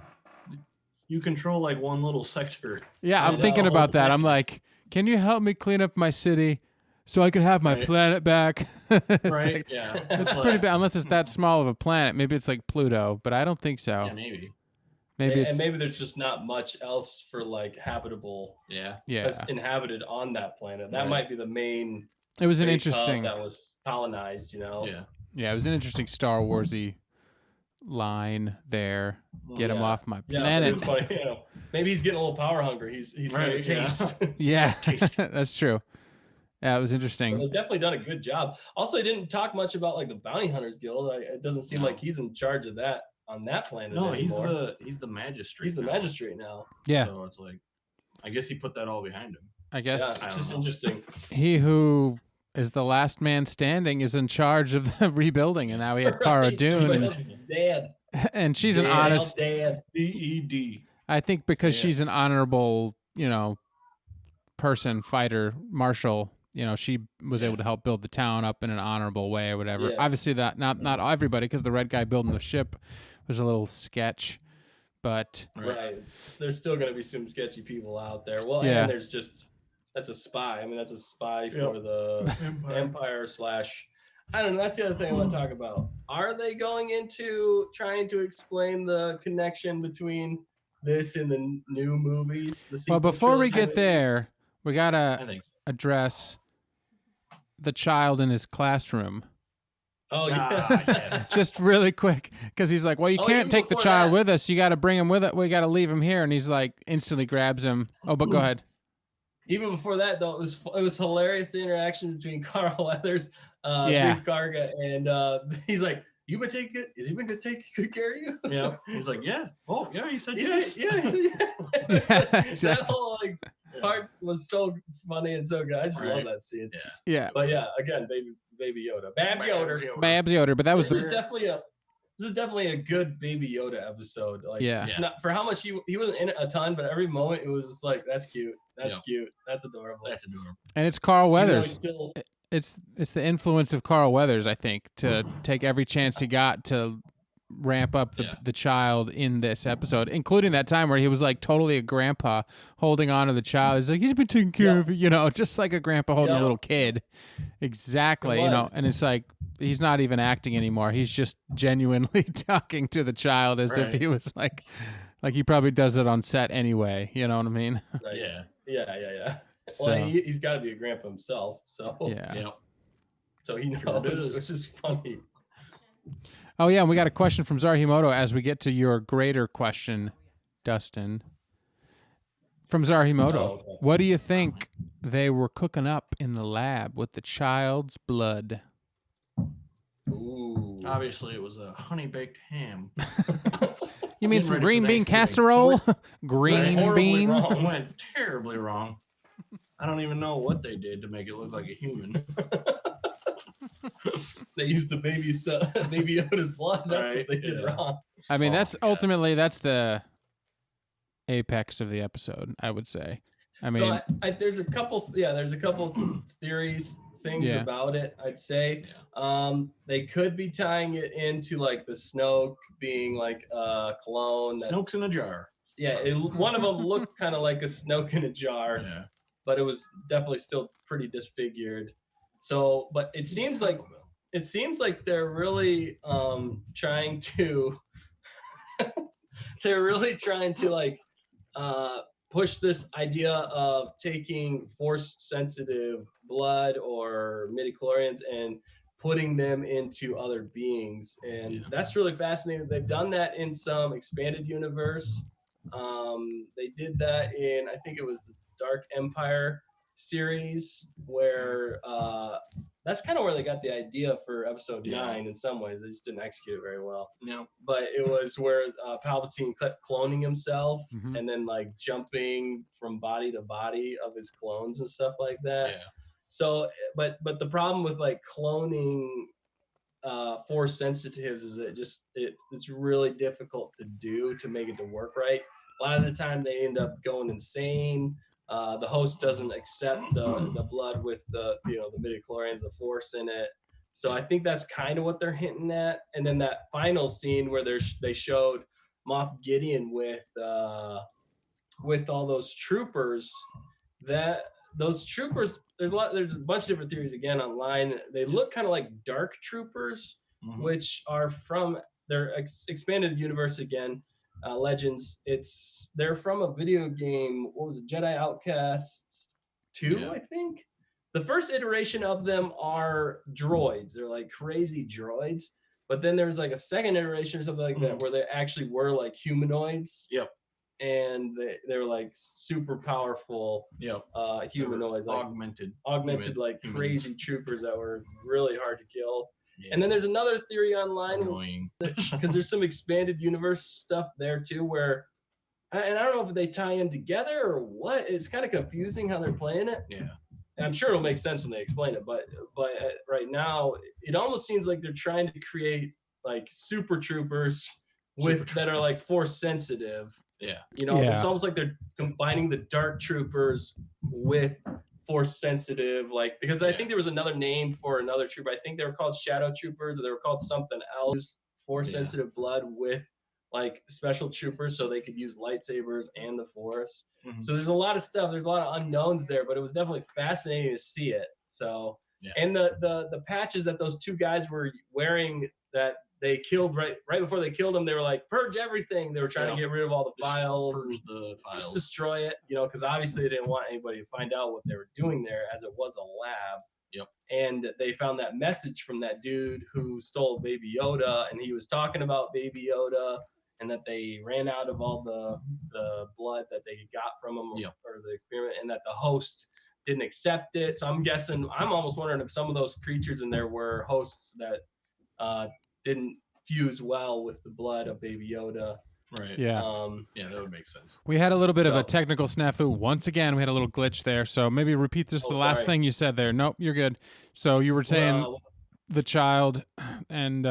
You control like one little sector. Yeah, I'm Is that thinking a whole about that. I'm planet? like, can you help me clean up my city so I can have my Right. planet back? It's Right? like- Yeah. it's pretty bad, unless it's that small of a planet. Maybe it's like Pluto, but I don't think so. Yeah, maybe. Maybe it's and maybe there's just not much else for like habitable Yeah. yeah. that's inhabited on that planet. That Right. might be the main. It was an space hub interesting, that was colonized. You know. Yeah. yeah, it was an interesting Star Warsy line there. Get him Yeah. off my Yeah, but planet. it's funny. You know, maybe he's getting a little power hungry. He's Right, right, taste. Yeah, Tasty. that's true. Yeah, it was They've interesting. definitely done a good job. Also, he didn't talk much about like the Bounty Hunters Guild. It doesn't seem No. like he's in charge of that on that planet No, anymore. he's the magistrate. He's the now. magistrate now. Yeah, So it's like, I guess he put that all behind him. I Yeah, guess I it's don't just know. interesting. he who is the last man standing is in charge of the rebuilding, and now we have Cara Right. Dune, Everybody else is dead. and she's an Dead, honest. dead. DED. I think because Yeah. she's an honorable, person, fighter, marshal. She was able to help build the town up in an honorable way or whatever. Yeah. Obviously, that not everybody, because the red guy building the ship was a little sketch, but Right. There's still going to be some sketchy people out there. Well, Yeah. and there's just that's a spy. I mean, that's a spy for the Empire / I don't know. That's the other thing I want to talk about. Are they going into trying to explain the connection between this and the new movies? The well, sequel before we trilogy? get there, we I gotta think so. address the child in his classroom. Oh Ah, yeah. yes. Just really quick, because he's like, well, you Oh, can't even take the before child that. with us. You got to bring him with it. We got to leave him here. And he's like, instantly grabs him. Oh, but go ahead. Even before that, though, it was hilarious the interaction between Carl Weathers, Yeah. Grief Karga, and he's like, "You been taking it? Is he been gonna take good care of you?" Yeah. He's like, yeah. Oh, yeah. He said He yes. said, yeah, he said, yeah. It's Yeah, like, that exactly. whole part was so funny and so good. I just love Right. that scene. Yeah. But yeah, again, baby Yoda, Babs Yoder. Babs Yoder, but that was There's the definitely this is definitely a good Baby Yoda episode. Like, Yeah. not for how much he wasn't in it a ton, but every moment it was just like, that's cute, that's Yeah. cute, that's adorable. That's adorable. And it's Carl Even though Weathers. he's still, It's the influence of Carl Weathers, I think, to take every chance he got to ramp up the child in this episode, including that time where he was like totally a grandpa holding on to the child. He's like, he's been taking care of it, you know, just like a grandpa holding a little kid. Exactly, you know, and it's like he's not even acting anymore. He's just genuinely talking to the child as if he was like he probably does it on set anyway. You know what I mean? right. Yeah. Well, So, he's got to be a grandpa himself, so yeah. so he Sure knows, does. which is funny. Oh, yeah, and we got a question from Zarhimoto as we get to your greater question, Dustin. From Zarhimoto, Oh, okay. what do you think they were cooking up in the lab with the child's blood? Ooh. Obviously, it was a honey baked ham. You mean Getting some ready green for bean Thanksgiving. casserole? Green horribly bean? wrong. It went terribly wrong. I don't even know what they did to make it look like a human. They used the baby Yoda's blood. That's Right, what they did yeah. wrong. I mean, Oh, that's God. ultimately that's the apex of the episode, I would say. I mean, So there's a couple theories, things Yeah. about it. I'd say they could be tying it into like the Snoke being like a clone. Snoke's in a jar. One of them looked kind of like a Snoke in a jar, Yeah. but it was definitely still pretty disfigured. So, but it seems like they're really trying to like push this idea of taking force sensitive blood or midichlorians and putting them into other beings, and that's really fascinating. They've done that in some expanded universe. They did that in, I think it was the Dark Empire series, where that's kind of where they got the idea for episode 9 in some ways. They just didn't execute it very well. No. But it was where Palpatine kept cloning himself Mhm. and then like jumping from body to body of his clones and stuff like that. Yeah. So, but the problem with like cloning force sensitives is that it's really difficult to do to make it to work right. A lot of the time they end up going insane. The host doesn't accept the blood with the midichlorians, the force in it. So I think that's kind of what they're hinting at. And then that final scene where they showed Moff Gideon with all those troopers, those troopers, there's a bunch of different theories again online. They look kind of like dark troopers, which are from their expanded universe again. Legends. They're from a video game. What was it? Jedi Outcast 2, I think. The first iteration of them are droids. They're like crazy droids. But then there's like a second iteration or something like that where they actually were like humanoids. Yep. And they're like super powerful humanoids, like augmented like humans. Crazy troopers that were really hard to kill. Yeah. And then there's another theory online Annoying. because there's some expanded universe stuff there too, where, and I don't know if they tie in together or what. It's kind of confusing how they're playing it. Yeah. And I'm sure it'll make sense when they explain it, but right now it almost seems like they're trying to create like super troopers that are like force sensitive. Yeah. It's almost like they're combining the dark troopers with force sensitive, like, because I think there was another name for another trooper. I think they were called shadow troopers, or they were called something else. Force sensitive blood with like special troopers, so they could use lightsabers and the force. So there's a lot of stuff. There's a lot of unknowns there, but it was definitely fascinating to see it. So and the patches that those two guys were wearing that they killed right before they killed him, they were like, purge everything. They were trying to get rid of all the files. Just destroy it, because obviously they didn't want anybody to find out what they were doing there, as it was a lab. Yep. And they found that message from that dude who stole Baby Yoda, and he was talking about Baby Yoda, and that they ran out of all the blood that they got from him or the experiment, and that the host didn't accept it. So I'm almost wondering if some of those creatures in there were hosts that didn't fuse well with the blood of Baby Yoda. Right. Yeah. That would make sense. We had a little bit of a technical snafu. Once again, we had a little glitch there. So maybe repeat the last thing you said there. Nope, you're good. So you were saying the child and...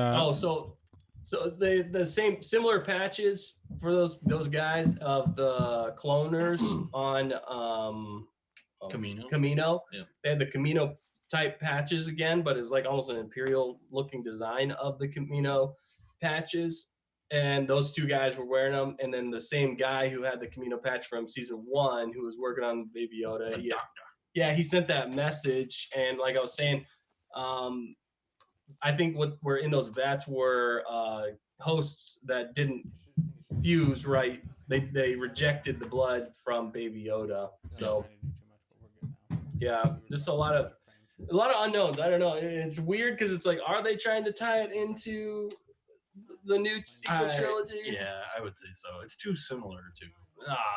So the similar patches for those guys of the cloners on Camino. Yep. They had the Camino type patches again, but it was like almost an imperial looking design of the Camino patches. And those two guys were wearing them. And then the same guy who had the Camino patch from season 1, who was working on Baby Yoda, he sent that message. And like I was saying, I think what were in those vats were hosts that didn't fuse right. They rejected the blood from Baby Yoda. So yeah, just a lot of unknowns. I don't know. It's weird because it's like, are they trying to tie it into the new sequel trilogy? Yeah, I would say so. It's too similar to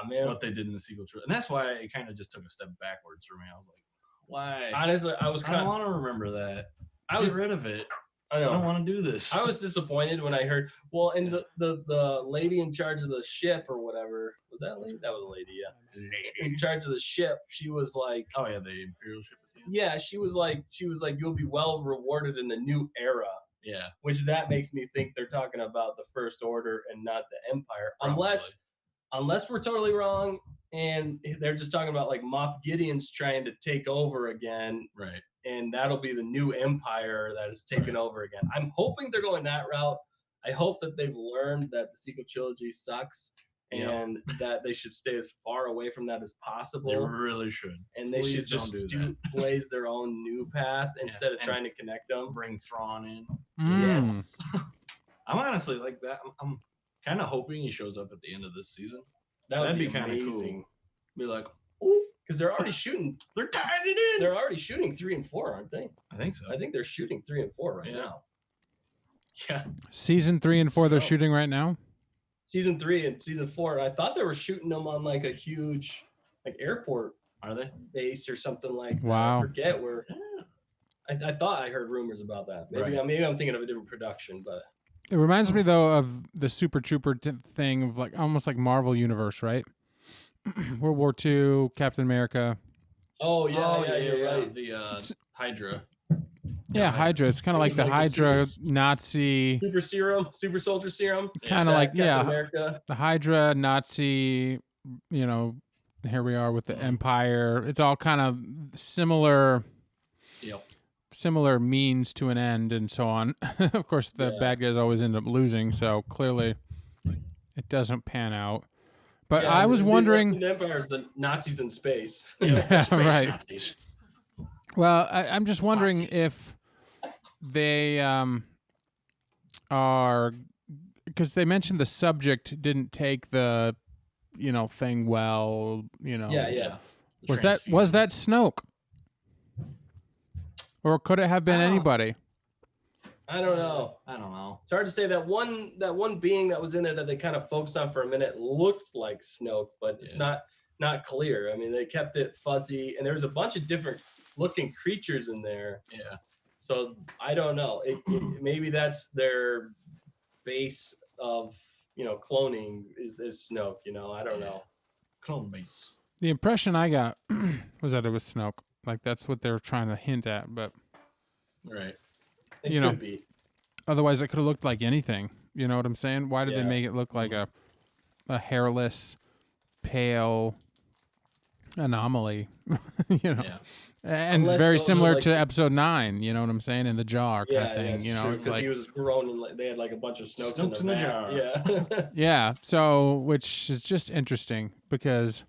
man, what they did in the sequel trilogy, and that's why it kind of just took a step backwards for me. I was like, why? Honestly, I don't want to remember that. I was Get rid of it. I don't want to do this. I was disappointed when I heard. Well, and the lady in charge of the ship or whatever, was that a lady? That was a lady, yeah. In charge of the ship, she was like, oh yeah, the Imperial ship. Yeah, she was like, you'll be well rewarded in the new era. Yeah. Which that makes me think they're talking about the First Order and not the Empire, Probably. unless we're totally wrong and they're just talking about like Moff Gideon's trying to take over again. Right. And that'll be the new empire that is taken over again. I'm hoping they're going that route. I hope that they've learned that the sequel trilogy sucks and that they should stay as far away from that as possible. They really should. And they should just blaze their own new path instead of trying to connect them. Bring Thrawn in. Yes. I'm honestly like that. I'm kind of hoping he shows up at the end of this season. That'd be kind of cool. Be like, because they're already shooting. They're tying it in. They're already shooting 3 and 4, aren't they? I think so. I think they're shooting 3 and 4 right now. Yeah. Season 3 and 4 they're shooting right now. Season 3 and season 4. I thought they were shooting them on like a huge airport. Are they? Base or something like that. Wow. I forget where. I thought I heard rumors about that. Maybe I'm thinking of a different production, but. It reminds me though of the Super Trooper thing of like almost like Marvel Universe, right? World War II, Captain America. Oh yeah, you're right. The Hydra. Yeah, Hydra. It's kind of like the Hydra Nazi. Super serum, super soldier serum. Kind of like Captain America. The Hydra Nazi. Here we are with the Empire. It's all kind of similar. Yep. Similar means to an end and so on. Of course, the bad guys always end up losing, so clearly it doesn't pan out. But I was wondering. The Empire is the Nazis in space. Yeah, right. Nazis. Well, I'm just wondering if they are, because they mentioned the subject didn't take the, thing well. Yeah. Was that Snoke? Or could it have been anybody? I don't know. It's hard to say. That one being that was in there that they kind of focused on for a minute looked like Snoke, but it's not clear. I mean, they kept it fuzzy, and there was a bunch of different looking creatures in there. Yeah. So I don't know. Maybe that's their base of cloning is Snoke. I don't know. Clone base. The impression I got was that it was Snoke. Like that's what they're trying to hint at, but right. It could be. Otherwise, it could have looked like anything. You know what I'm saying? Why did they make it look like a hairless, pale anomaly? Yeah. And Unless it's very similar like, to episode 9. You know what I'm saying? In the jar kind of thing. Yeah, it's like he was grown and they had like a bunch of Snokes in the jar. Yeah. Yeah. So, which is just interesting because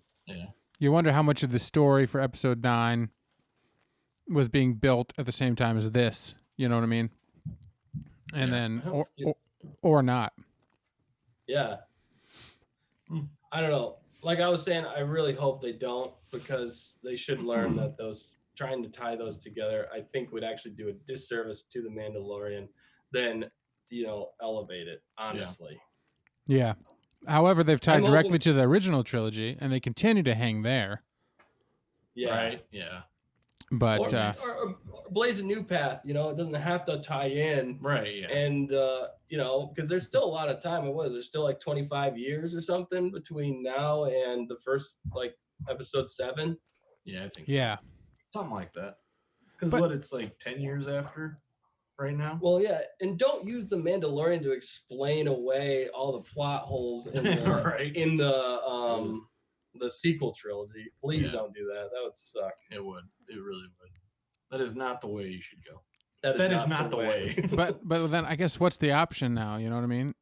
you wonder how much of the story for episode 9 was being built at the same time as this. You know what I mean? And then, or not. Yeah. I don't know. Like I was saying, I really hope they don't, because they should learn that trying to tie those together, I think would actually do a disservice to the Mandalorian than, elevate it, honestly. Yeah. However, they've tied directly to the original trilogy, and they continue to hang there. Yeah. Right. Yeah. But or blaze a new path. It doesn't have to tie in. Right. Yeah. And because there's still a lot of time. There's still like 25 years or something between now and the first episode 7. Yeah, I think. Yeah. Something like that. Because it's like 10 years after. right now. Well, yeah, and don't use the Mandalorian to explain away all the plot holes in the Right. the sequel trilogy. Please Yeah. don't do that. That would suck. It would. It really would. That is not the way you should go. That is not the way. But then I guess what's the option now? You know what I mean?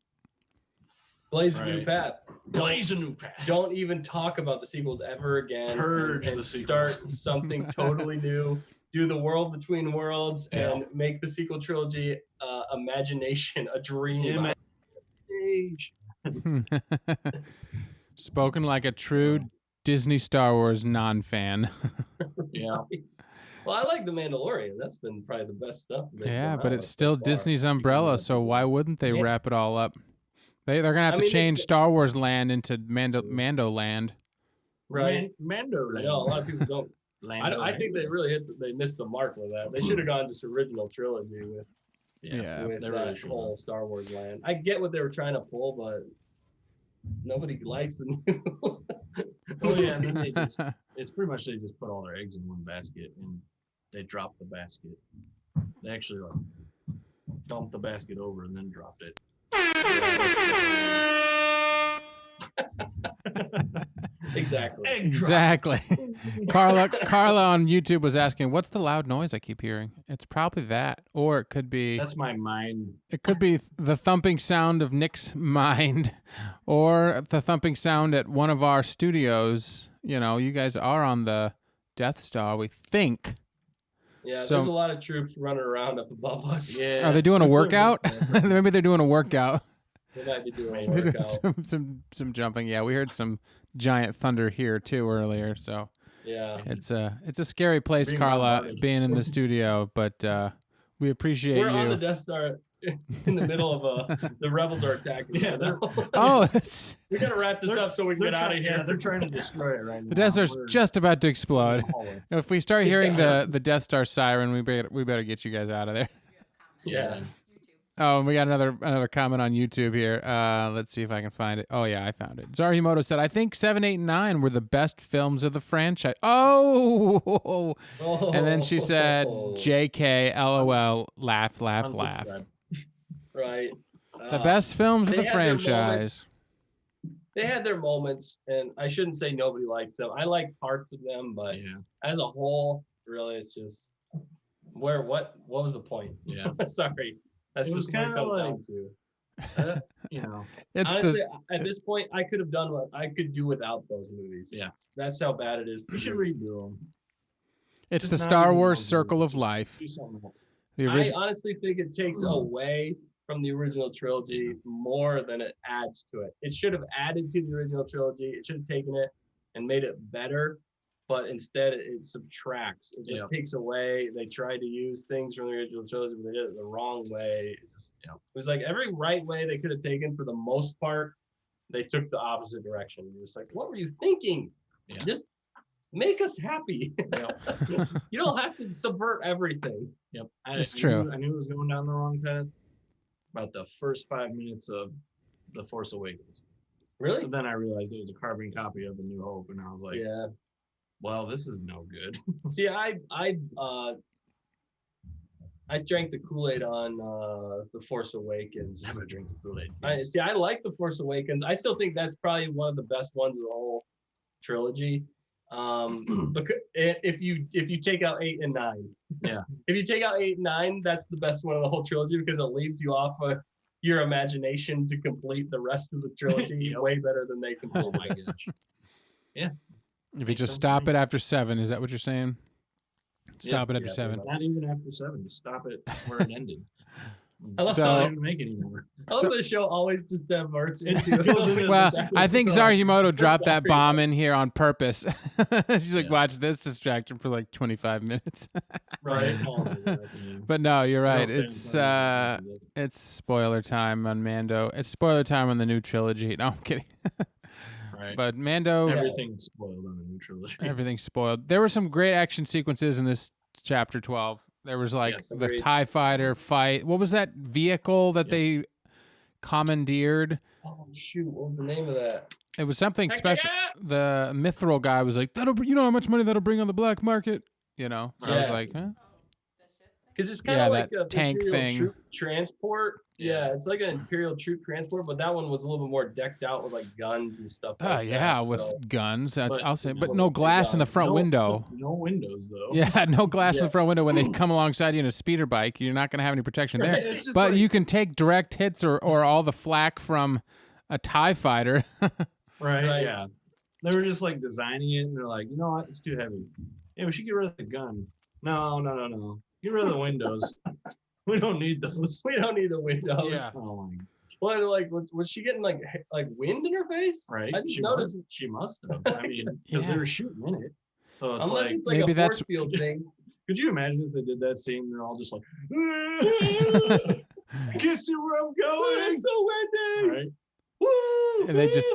Blaze a new Right. path. Blaze a new path. Don't even talk about the sequels ever again. Purge and the sequels. start something totally new. Do the world between worlds Yeah. and make the sequel trilogy imagination a dream. Spoken like a true Disney Star Wars non-fan. Yeah. Well, I like the Mandalorian. That's been probably the best stuff. they've Yeah, come but out it's with still so far. Disney's umbrella, so why wouldn't they Yeah. wrap it all up? They're gonna have I to mean, change Star Wars land into Mando land. Right. Mando. I know a lot of people don't. I think they really they missed the mark with that. They should have gone to original trilogy with Yeah, with they that really should whole have. Star Wars land. I get what they were trying to pull, but nobody likes the new. Oh yeah, and then it's pretty much they just put all their eggs in one basket and they dropped the basket. They actually like dumped the basket over and then dropped it. Exactly. exactly. Carla on YouTube was asking, "What's the loud noise I keep hearing?" It's probably that, or it could be That's my mind. the thumping sound of Nick's mind, or the thumping sound at one of our studios. You know, you guys are on the Death Star, we think. Yeah, So- there's a lot of troops running around up above us. Yeah. Are they doing a workout? Maybe they're doing a workout. They might be doing a They're doing workout. some jumping. Yeah, we heard some giant thunder here too earlier. So Yeah. it's a scary place, Being Carla, bombarded. being in the studio. But we appreciate We're you. on the Death Star in the middle of the rebels are attacking. Yeah, they're- Oh, it's, we gotta wrap this up so we can They're get out of trying- here. Yeah, they're trying to destroy it right now. the Death Star's We're just about to in explode. the hallway. If we start hearing Yeah. the Death Star siren, we better get you guys out of there. Yeah. Oh, and we got another comment on YouTube here. Let's see if I can find it. Oh yeah, I found it. Zarhimoto said, "I think 7, 8, and 9 were the best films of the franchise." Oh, and then she said, "JK, LOL, laugh, laugh, laugh." Unsubscribe. Right. The best films of they the had their franchise. moments. They had their moments, and I shouldn't say nobody likes them. I like parts of them, but Yeah. as a whole, really, it's just what was the point? Yeah. Sorry, that's It was just what it kinda comes like- down to. You know. It's Honestly, at this point, I could have done what I could do without those movies. Yeah. That's how bad it is. You should redo them. it's just the not Star even Wars those circle movies. of life. Do something else. The I original. honestly think it takes away from the original trilogy more than it adds to it. It should have added to the original trilogy. It should have taken it and made it better, but instead it subtracts. It just Yep. takes away. They tried to use things from the original trilogy, but they did it the wrong way. It just, Yep. it was like every right way they could have taken for the most part, they took the opposite direction. You're just like, what were you thinking? Yeah. Just make us happy. You don't have to subvert everything. Yep. It's true. I knew it was going down the wrong path about the first 5 minutes of The Force Awakens. Really? But then I realized it was a carbon copy of A New Hope, and I was like, Yeah. well, this is no good. See, I drank the Kool-Aid on The Force Awakens. Never drink the Kool-Aid. I like The Force Awakens. I still think that's probably one of the best ones of the whole trilogy. Because if you take out 8 and 9, Yeah. if you take out 8 and 9, that's the best one of the whole trilogy because it leaves you off of your imagination to complete the rest of the trilogy Yep. way better than they Oh complete. my gosh. If you Makes just sense stop to me. it after 7, is that what you're saying? Stop it after yeah, 7. pretty Not even after 7. Just stop it where it ended. I love So- how Not even make it anymore. I love So- the show always just diverts into Well, I think Zarhimoto dropped that Sorry. bomb in here on purpose. She's like, Yeah. watch this distraction for like 25 minutes. Right. Oh my God, I mean, But no, you're I'll right. stand It's by it. it's spoiler time on Mando. It's spoiler time on the new trilogy. No, I'm kidding. right. But Mando, Everything's spoiled on the new trilogy. everything's spoiled. There were some great action sequences in this chapter 12. There was like Yes, the agreed. TIE fighter fight. What was that vehicle that Yeah. they commandeered? Oh shoot! What was the name of that? It was something Check it special. out! The mithril guy was like, "That'll, you know how much money that'll bring on the black market?" You know, so I was Yeah. like, "Huh?" Because it's kind Yeah, of like that a tank Imperial thing. troop transport. Yeah, Yeah. it's like an Imperial troop transport, but that one was a little bit more decked out with like guns and stuff Oh like yeah, that. with So, guns. But, I'll say, you know, but with no the big glass in the guns. front no, window. No windows though. Yeah, no glass in Yeah. the front window when they come alongside you in a speeder bike. You're not going to have any protection there. It's just But like- you can take direct hits or all the flack from a TIE fighter. Right. Yeah. They were just like designing it, and they're like, you know what? It's too heavy. Yeah, we should get rid of the gun. No. Get rid of the windows. We don't need those. we don't need the windows. Yeah. Oh my. What, like, was she getting like wind in her face? Right. I just She noticed. must have. I mean, because Yeah. they were shooting in it. So it's Unless like, it's like maybe a that's- force field thing. could you imagine if they did that scene? They're all just like, I can't see where I'm going. It's so windy. Right. Woo! And they just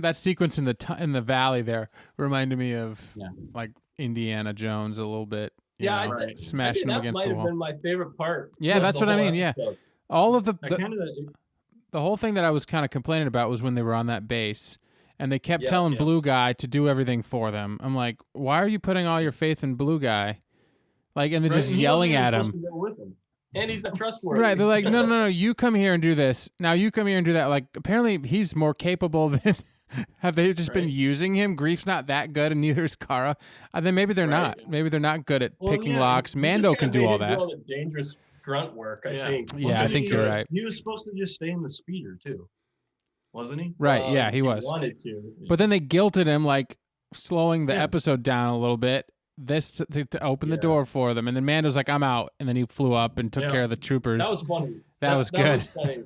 that sequence in the valley there reminded me of Yeah. like Indiana Jones a little bit. you Yeah, know, I'd say, Right. smashing actually, them that against might the have wall. been my favorite part. Yeah, of that's the what I whole mean, yeah. episode. All of the I whole thing that I was kind of complaining about was when they were on that base and they kept Yeah, telling yeah. Blue Guy to do everything for them. I'm like, why are you putting all your faith in Blue Guy? Like, and they're just yelling at him. And he's not trustworthy. Right, they're like, no, you come here and do this. Now you come here and do that. Like, apparently he's more capable than. Have they just been Right. using him? Grief's not that good, and neither is Kara. Then maybe they're Right. not. Maybe they're not good at Well, picking yeah, locks. He just Mando kinda can do made all him that. all the dangerous grunt work, I Yeah. think. Yeah, I think you're right. He was supposed to just stay in the speeder too, wasn't he? Right? Yeah, he was. Wanted to. But then they guilted him, like slowing the Yeah. episode down a little bit. This to open the Yeah. door for them, and then Mando's like, "I'm out," and then he flew up and took Yeah. care of the troopers. That was funny. That was That good. was funny.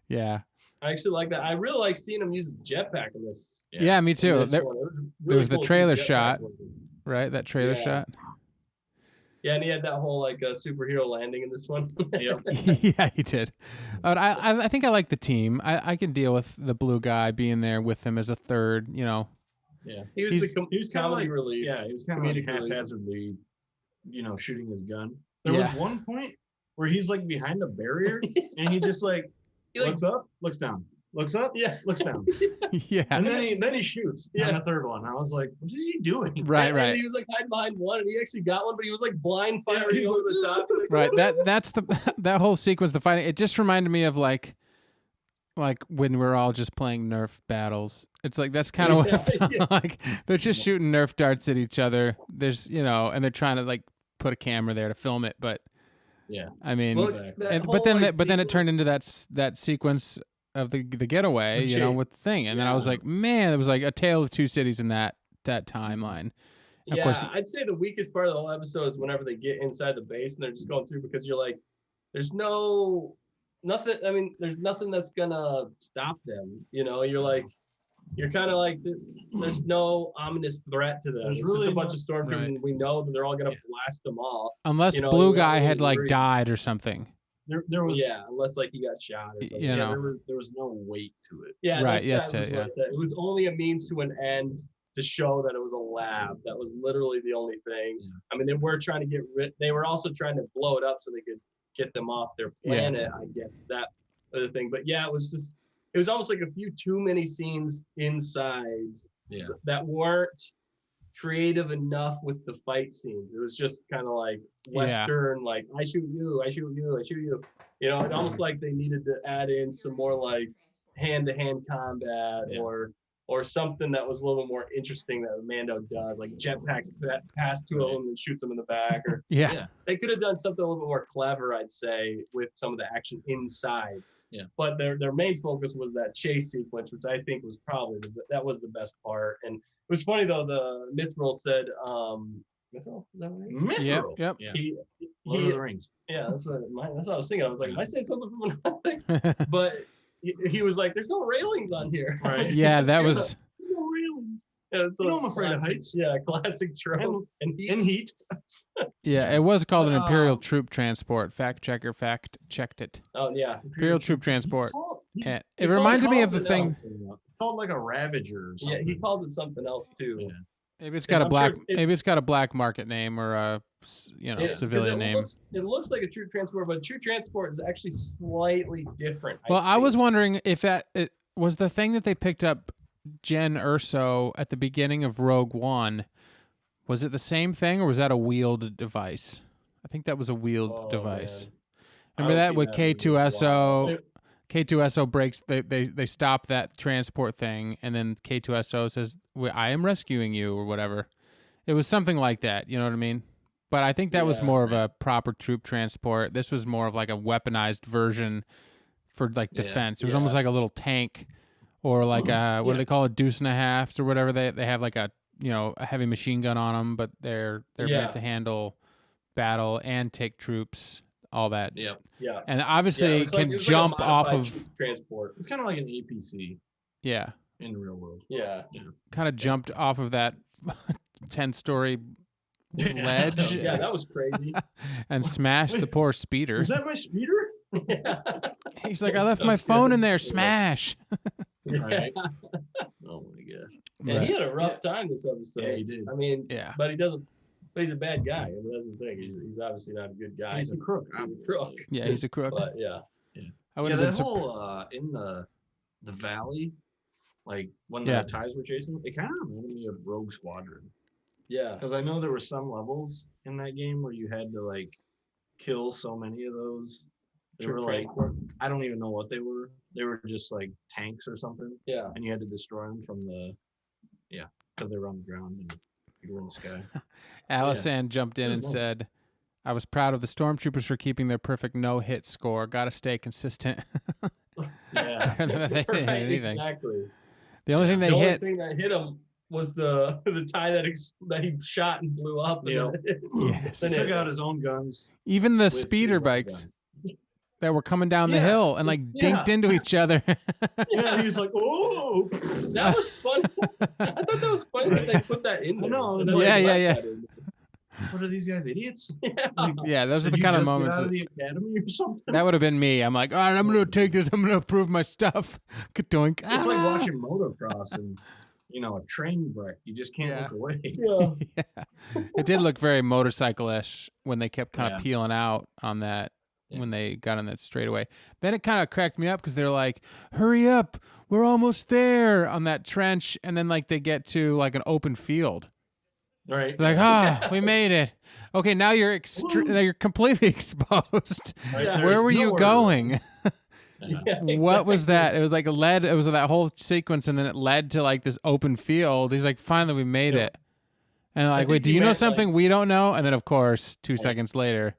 Yeah, I actually like that. I really like seeing him use his jetpack in this. yeah, me in too. this There, one. It was there really was the cool to see trailer jetpack shot. working. right? That trailer Yeah. shot. Yeah, and he had that whole like superhero landing in this one. Yep. Yeah, he did. But I think I like the team. I can deal with the Blue Guy being there with him as a third. You know, Yeah. He was He's- the He was kind of comedy like relief. Yeah, he was kind of like Comedic relief. haphazardly, shooting his gun. There Yeah. was one point where he's like behind a barrier and he just like He, like, looks up, looks down, looks up, Yeah. looks down, yeah, and then he shoots on Yeah. the third one. I was like, what is he doing? right, And right. he was like hiding behind one, and he actually got one, but he was like blind firing he's over the top. Right. That's the that whole sequence, the fighting. It just reminded me of like when we're all just playing Nerf battles. It's like that's kind of what it felt Yeah. like. They're just shooting Nerf darts at each other. There's and they're trying to like put a camera there to film it. But Yeah. I mean, Well, Exactly. that but whole, then like, but then it sequence- turned into that sequence of the getaway, The chase. with the thing. And then I was Yeah. like, man, it was like a tale of two cities in that timeline. Of Yeah, course- I'd say the weakest part of the whole episode is whenever they get inside the base and they're just going through, because you're like, there's nothing. I mean, there's nothing that's gonna stop them. You're like, you're kind of like, there's no ominous threat to them. There's It's really just a bunch of stormtroopers, Right. and we know that they're all gonna Yeah. blast them all. Unless You know, Blue you're not Guy really had like worried. died or something. There was Yeah, unless like he got shot or something. You know. there was no weight to it. Yeah, Right, that's- yes, that was yeah. what I said. It was only a means to an end to show that it was a lab. That was literally the only thing. Yeah. I mean, they were trying to get rid. They were also trying to blow it up so they could get them off their Yeah. planet. I guess that other thing. But yeah, it was almost like a few too many scenes inside Yeah. that weren't creative enough with the fight scenes. It was just kind of like Western, like I shoot you, I shoot you, I shoot you. It almost like they needed to add in some more like hand-to-hand combat Yeah. or something that was a little more interesting that Mando does, like jetpacks pass to him and shoots him in the back. Or Yeah. Yeah. they could have done something a little bit more clever, I'd say, with some of the action inside. Yeah. But their main focus was that chase sequence, which I think was probably that was the best part. And it was funny though. The Mithril said, Mithril, is that what it is? Yep. Mithril. Yep. Yeah. He, Lord of the Rings. yeah, that's what I was thinking. I was like, am I saying something from another thing? But he was like, "There's no railings on here." Right. Yeah, that was. There's no railings. Yeah, it's I'm afraid of classic- heights. Yeah, classic trope. And In heat. Yeah, it was called an Imperial Wow. Troop Transport. Fact checker fact checked it. oh yeah, Imperial Troop Transport. And he it called- reminded me of calls the it thing. It's called like a Ravager or something. yeah. He calls it something else too. Yeah. Maybe it's Yeah, got a I'm black. sure Maybe it's got a black market name or a Yeah, 'cause civilian name. It looks like a true transport, but a true transport is actually slightly different. Well, I think. was wondering if it was the thing that they picked up Jen Urso at the beginning of Rogue One. Was it the same thing, or was that a wheeled device? I think that was a wheeled Oh, device. man. Remember that with K2SO? Wow. K2SO breaks. They stop that transport thing, and then K2SO says, "I am rescuing you" or whatever. It was something like that. You know what I mean? But I think that was Yeah, more of a proper troop transport. This was more of like a weaponized version for like Yeah. defense. It was almost like a little tank, or like a what do they call it, deuce and a halfs or whatever. They have like a a heavy machine gun on them, but they're meant to handle battle and take troops, all that. Yep. Yeah. And Yeah, obviously it can was jump like a off modified of transport. It's kind of like an APC yeah, in the real world. Yeah. kind of jumped off of that 10-story ledge Yeah, that was crazy. and smashed the poor speeder. Is that my speeder? Yeah. He's like, I left my phone in there. Smash. Right. Oh my gosh. And he had a rough time this episode. Yeah, he did. I mean, Yeah. but he doesn't. But he's a bad guy. I mean, that's the thing. He's obviously not a good guy. He's a crook. He's a obviously. crook. Yeah, he's a crook. But yeah. I would Yeah, have been that whole in the valley, like when the Yeah. ties were chasing, it kind of reminded me of Rogue Squadron. Yeah. Because I know there were some levels in that game where you had to like kill so many of those. They were like, I don't even know what they were. They were just like tanks or something, Yeah. and you had to destroy them from the, because they were on the ground and you were in the sky. Allison jumped in It and was nice. said, I was proud of the stormtroopers for keeping their perfect no-hit score. Got to stay consistent. Yeah. They didn't hit Right, anything. exactly. The only thing they The only hit, thing that hit him was the tie that he shot and blew up. And Yeah. yes, He took out his own guns. even the with speeder his own bikes gun. that were coming down the Yeah. hill and like dinked Yeah. into each other. Yeah, he was like, "Oh, that was funny." I thought that was funny that they put that in there. know, it was That like- they Yeah, left yeah, that in What are these guys, idiots? there. Yeah. Like, Yeah, those are did the you kind of just get moments out of that, the academy or something? that would have been me. I'm like, all right, I'm going to take this. I'm going to prove my stuff. Kadoink. It's like watching motocross and a train wreck. You just can't Yeah. look away. Yeah. Yeah. It did look very motorcycle-ish when they kept kind of Yeah. peeling out on that, Yeah. when they got on that straightaway. Then it kind of cracked me up because they're like, hurry up, we're almost there on that trench. And then like they get to like an open field. Right. They're like, we made it. Okay, now you're now you're completely exposed. Right, Yeah. Where there's were you nowhere to go. going? Yeah. Yeah, What was exactly. that? It was like it was that whole sequence, and then it led to like this open field. He's like, finally, we made Yeah. it. And like, think wait, do he you know meant, something we don't know? And then, of course, 2 Right. seconds later,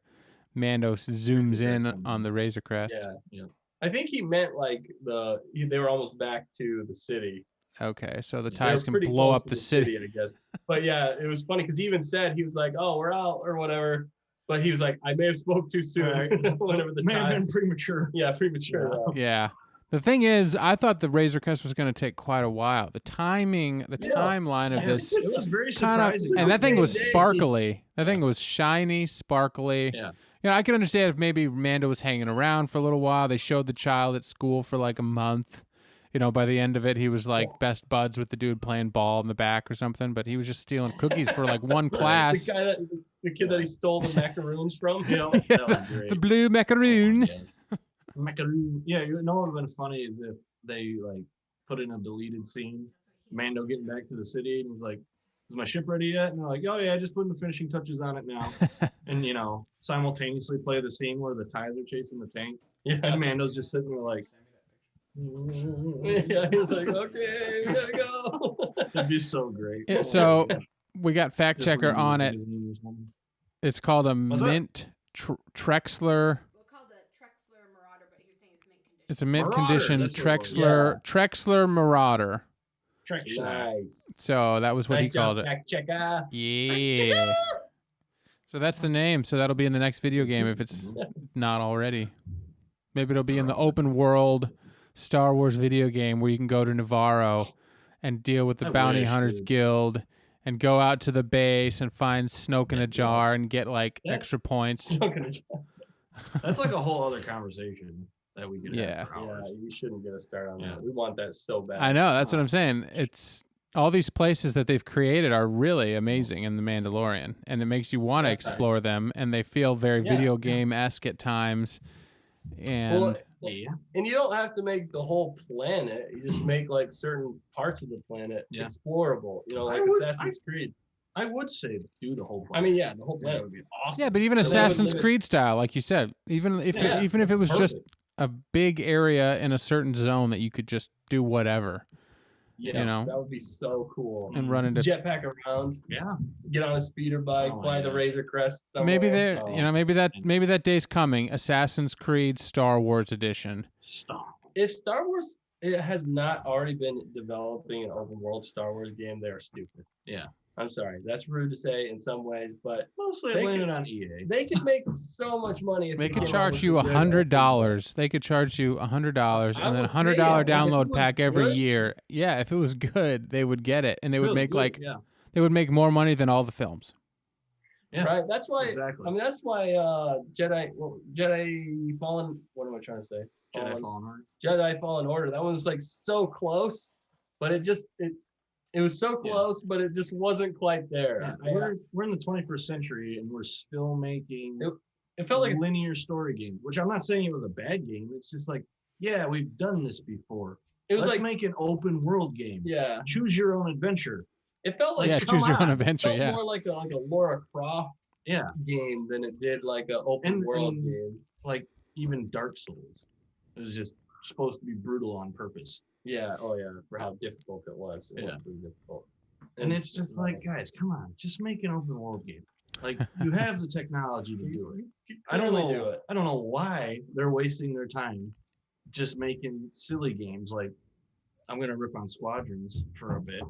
Mando zooms in Razor Crest. on the Razor Crest. Yeah. Yeah. I think he meant like they were almost back to the city. Okay, so the They ties were can pretty blow close up to the city. I guess. But yeah, it was funny because he even said he was like, "Oh, we're out" or whatever. But he was like, "I may have spoke too soon." Right. Whenever the May have been ties. premature. Yeah, premature. Yeah. The thing is, I thought the Razor Crest was going to take quite a while. The timing, the Yeah. timeline of Yeah, this it was very kind of, surprising. and that thing was Same day. sparkly. That thing was shiny, sparkly. Yeah. I could understand if maybe Mando was hanging around for a little while. They showed the child at school for like a month. By the end of it, he was like best buds with the dude playing ball in the back or something. But he was just stealing cookies for like one class. The kid that he stole the macaroons from. Yeah, that was great. The blue macaroon. Macaroon. Yeah, you know what would have been funny is if they like put in a deleted scene, Mando getting back to the city and he's like, "Is my ship ready yet?" And they're like, "Oh yeah, just putting the finishing touches on it now." And simultaneously play the scene where the ties are chasing the tank, Yeah. and Mando's just sitting there like, Yeah, he was like, "Okay, we gotta go." "That'd be so great." Yeah, so we got fact Just checker when on he it. was in or something. It's called a What's that? mint Trexler. We'll call the Trexler Marauder, but you're saying it's mint condition. It's a mint Marauder, condition that's what it was. Trexler Marauder. Trek shot. Nice. So that was what Nice he called job, it. fact checker. Yeah. So that's the name. So that'll be in the next video game if it's not already. Maybe it'll be in the open world Star Wars video game where you can go to Navarro and deal with the I Bounty wish, Hunters dude. Guild and go out to the base and find Snoke in a jar and get like Yeah. extra points. That's like a whole other conversation that we could Yeah. have for Yeah, hours. you shouldn't get us started on Yeah. that. We want that so bad. I know, that's what I'm saying. It's all these places that they've created are really amazing in The Mandalorian, and it makes you want to Yeah. explore them, and they feel very Yeah. video game-esque at times. And Well, Yeah. and you don't have to make the whole planet. You just make like certain parts of the planet Yeah. explorable. Like I would- Assassin's Creed. I would say do the whole I planet. mean, yeah, the whole planet would be awesome. Yeah, but even And they would Assassin's limit- Creed style, like you said, even if Yeah, it was just perfect. a big area in a certain zone that you could just do whatever Yes, you know. that would be so cool. and run into. Jetpack around, Yeah. get on a speeder bike, Oh my fly the gosh. Razor Crest. Maybe somewhere. there, Oh. maybe that day's coming. Assassin's Creed Star Wars Edition. Stop. If Star Wars it has not already been developing an open world Star Wars game, they're stupid. Yeah. I'm sorry, that's rude to say in some ways, but Mostly They I landed could- on EA. they could make so much money if They they could came out charge with you a good $100. They could charge you $100 I and then would $100 pay it. If it download was pack every good. year. Yeah, if it was good, they would get it, and they would Feels make good, yeah. they would make more money than all the films. Yeah. Right. That's why. Exactly. I mean, that's why Jedi Fallen. What am I trying to say? Jedi Fallen Order. Jedi Fallen Order. That one was like so close, but it was so Yeah. close, but it just wasn't quite there. Yeah, we're in the 21st century and we're still making It felt like linear story games, which I'm not saying it was a bad game. It's just like, yeah, we've done this before. it was Let's like make an open world game. yeah. Choose your own adventure. It felt like Yeah, it choose your own on. adventure. felt Yeah, more like a Laura Croft Yeah. game than it did like a open And- world and- game. Like even Dark Souls. It was just supposed to be brutal on purpose. Yeah. Oh yeah. For how difficult it was. It Yeah. was pretty difficult. And it's just like, guys, come on, just make an open world game. Like you have the technology to do it. You could I don't clearly know. do it. I don't know why they're wasting their time just making silly games. Like I'm gonna rip on Squadrons for a bit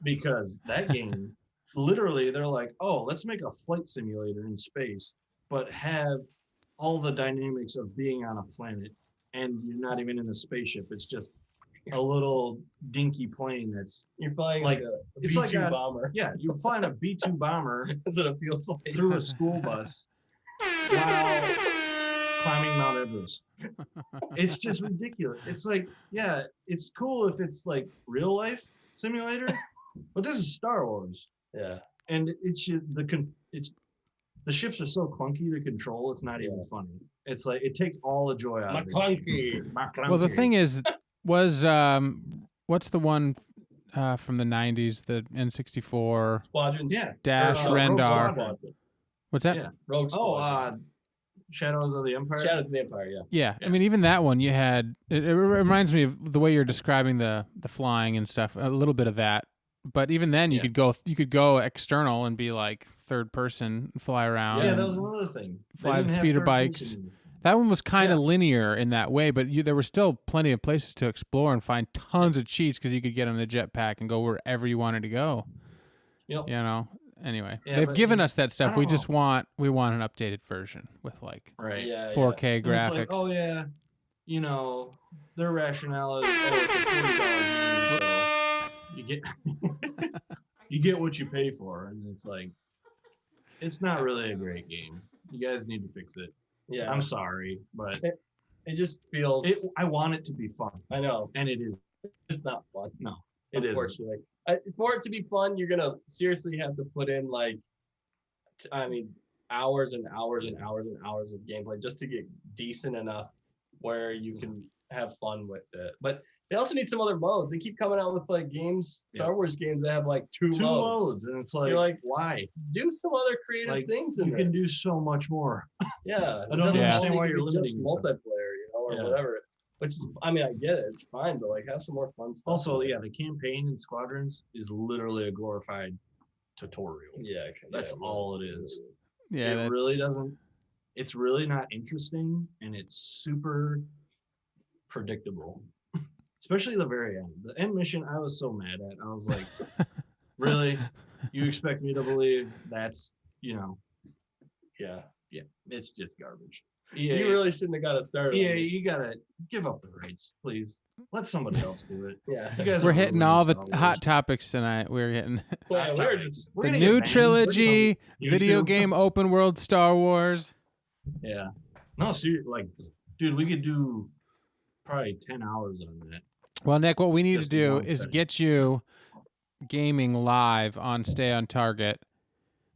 because that game, literally, they're like, oh, let's make a flight simulator in space, but have all the dynamics of being on a planet, and you're not even in a spaceship. It's just a little dinky plane that's You're flying Like, like a it's B2 like a- bomber. yeah, you're flying a B-2 bomber That's what it feels like. through a school bus while climbing Mount Everest. It's just ridiculous. It's like, yeah, it's cool if it's like real life simulator, but this is Star Wars, Yeah. and it's just the ships are so clunky to control. It's not even funny. It's like it takes all the joy out of it. McClunky. well, the thing is, was what's the one from the '90s, the N64 Squadrons. Yeah. Dash Rogue Rendar? Squadron. What's that? Yeah. Rogue Oh, Squadron. Shadows of the Empire. Shadow of the Empire, yeah. Yeah, I Yeah. mean, even that one, you had. It reminds me of the way you're describing the flying and stuff. A little bit of that, but even then, you Yeah. could go external and be like third person, and fly around. Yeah, and that was another thing. They Fly the didn't have speeder third bikes. person. That one was kind of Yeah. linear in that way, but there were still plenty of places to explore and find tons of cheats because you could get on a jetpack and go wherever you wanted to go. Yep. You know. Anyway, Yeah, they've but given it's- us that I stuff. don't We know. just want an updated version with like Right. Yeah. 4K And it's graphics. like, oh yeah, you know, their rationale is, oh, it's a $40 game, so you get you get what you pay for, and it's like, it's not really a great game. You guys need to fix it. Yeah. I'm sorry, but It just feels. I want it to be fun, I know. and it is. It's not fun. No, it isn't. Unfortunately. For it to be fun, you're gonna seriously have to put in like, hours and hours and hours and hours of gameplay just to get decent enough where you can have fun with it. But they also need some other modes. They keep coming out with like games, Star Wars games that have like two Two modes. modes, and it's like, You're like, why? Do some other creative Like, things in you there. can do so much more. Yeah, I don't doesn't understand only why need you're to be just limiting yourself. multiplayer, or Yeah. whatever. Which is, I mean, I get it, it's fine, but like have some more fun stuff. Also, yeah, the campaign in Squadrons is literally a glorified tutorial. Yeah, That's all it is. yeah, It that's, really doesn't. It's really not interesting, and it's super predictable. Especially the very end. The end mission, I was so mad at. I was like, really? You expect me to believe that's, Yeah, yeah, it's just garbage. you EA, really shouldn't have got it started. on EA, this. you gotta give up the rights, please. Let somebody else do it. Yeah, You guys we're are hitting ruining all the Star Wars. hot topics tonight. We're hitting Well, we're just We're the gonna new get banned. trilogy, YouTube. video game open world Star Wars. Yeah. No, seriously, like, dude, we could do probably 10 hours on that. Well, Nick, what we need to Just do one is setting. get you gaming live on Stay on Target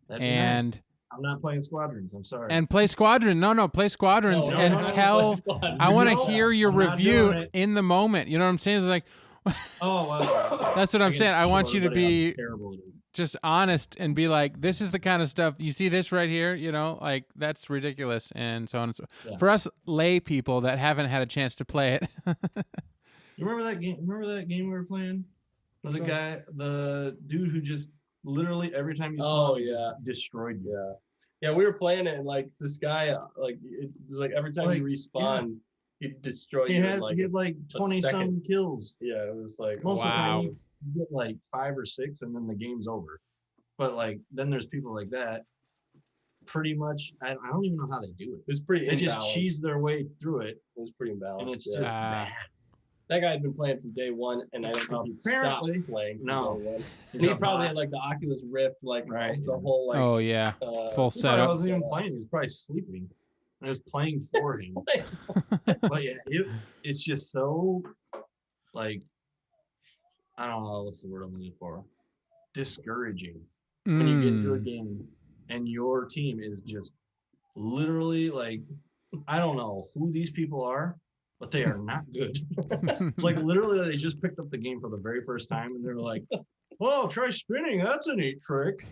That'd be nice. and I'm not playing Squadrons. I'm sorry. play Squadron. No, play Squadrons No, and no, no, tell. let's go on. I want to No, hear your I'm not review doing it. in the moment. You know what I'm saying? It's like oh, well. that's what I'm I saying. I can want show you to everybody how be terrible it is. just honest and be like, this is the kind of stuff you see this right here, you know, like that's ridiculous and so on and so. Yeah. For us lay people that haven't had a chance to play it. You remember that game? Remember that game we were playing? The dude who just literally every time you spawned, he just destroyed you. Yeah, we were playing it and like this guy, like it was like every time you respawn, he'd destroy you. He had like 20 some kills. Yeah, it was like Most of the Wow. time you get like 5 or 6 and then the game's over. But like then there's people like that. Pretty much, I don't even know how they do it. It was pretty. They just imbalanced. cheese their way through it, It was pretty imbalanced. and it's yeah. just bad. That guy had been playing from day one, and I don't think he'd stopped Apparently. playing. From No. day one. He's And he a probably bot. had like the Oculus Rift, like Right. the whole like. Oh yeah, full He probably setup. wasn't even playing. He was probably sleeping. I was playing for him. But yeah, it's just so like I don't know what's the word I'm looking for. Discouraging when you get into a game and your team is just literally like I don't know who these people are, but they are not good. It's like literally they just picked up the game for the very first time and they're like, "Whoa, try spinning. That's a neat trick."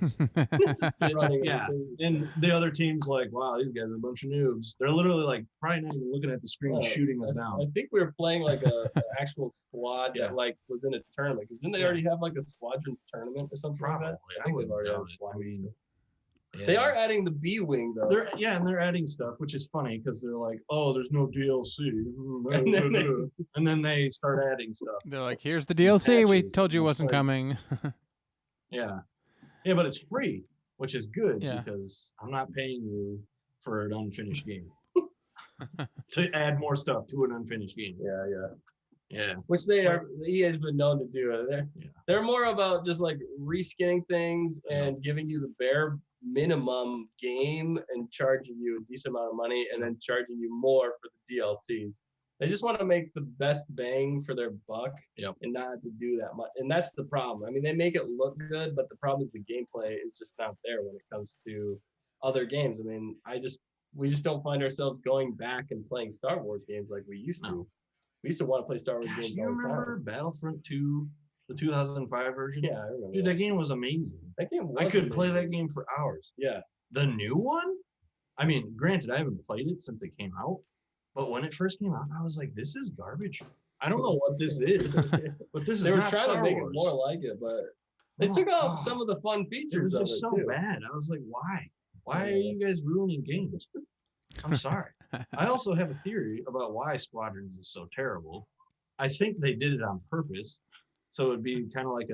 Just running Yeah. And the other team's like, "Wow, these guys are a bunch of noobs." They're literally like probably not even looking at the screen, shooting us down. I think we were playing like an actual squad Yeah. that like was in a tournament. Because didn't they Yeah. already have like a squadrons tournament or something Probably. like that? I think they've already had a I squadron. mean, They are adding the B wing though. and they're adding stuff, which is funny because they're like, "Oh, there's no DLC," and then they start adding stuff. They're like, here's the DLC. We Patches. told you it It's wasn't like- coming. Yeah, but it's free, which is good Yeah. because I'm not paying you for an unfinished game to add more stuff to an unfinished game. Yeah. Which they are. EA has been known to do. They're more about just like reskinning things and giving you the bare minimum game and charging you a decent amount of money and then charging you more for the DLCs. They just want to make the best bang for their buck and not have to do that much. And that's the problem. I mean, they make it look good, but the problem is the gameplay is just not there when it comes to other games. I mean, we just don't find ourselves going back and playing Star Wars games like we used to. No. We used to want to play Star Wars Gosh, games you all the time. remember Battlefront 2, the 2005 version? Yeah, I remember. Dude, that game was amazing. That game was I could play that amazing. game for hours. Yeah. The new one? I mean, granted, I haven't played it since it came out, but when it first came out, I was like, this is garbage. I don't know what this is, but this is They were not trying Star to make Wars. it more like it, but they Oh, took out God. some of the fun It features was of just it so too. bad. I was like, why? Why are you guys ruining games? I'm sorry. I also have a theory about why Squadrons is so terrible. I think they did it on purpose. So it'd be kind of like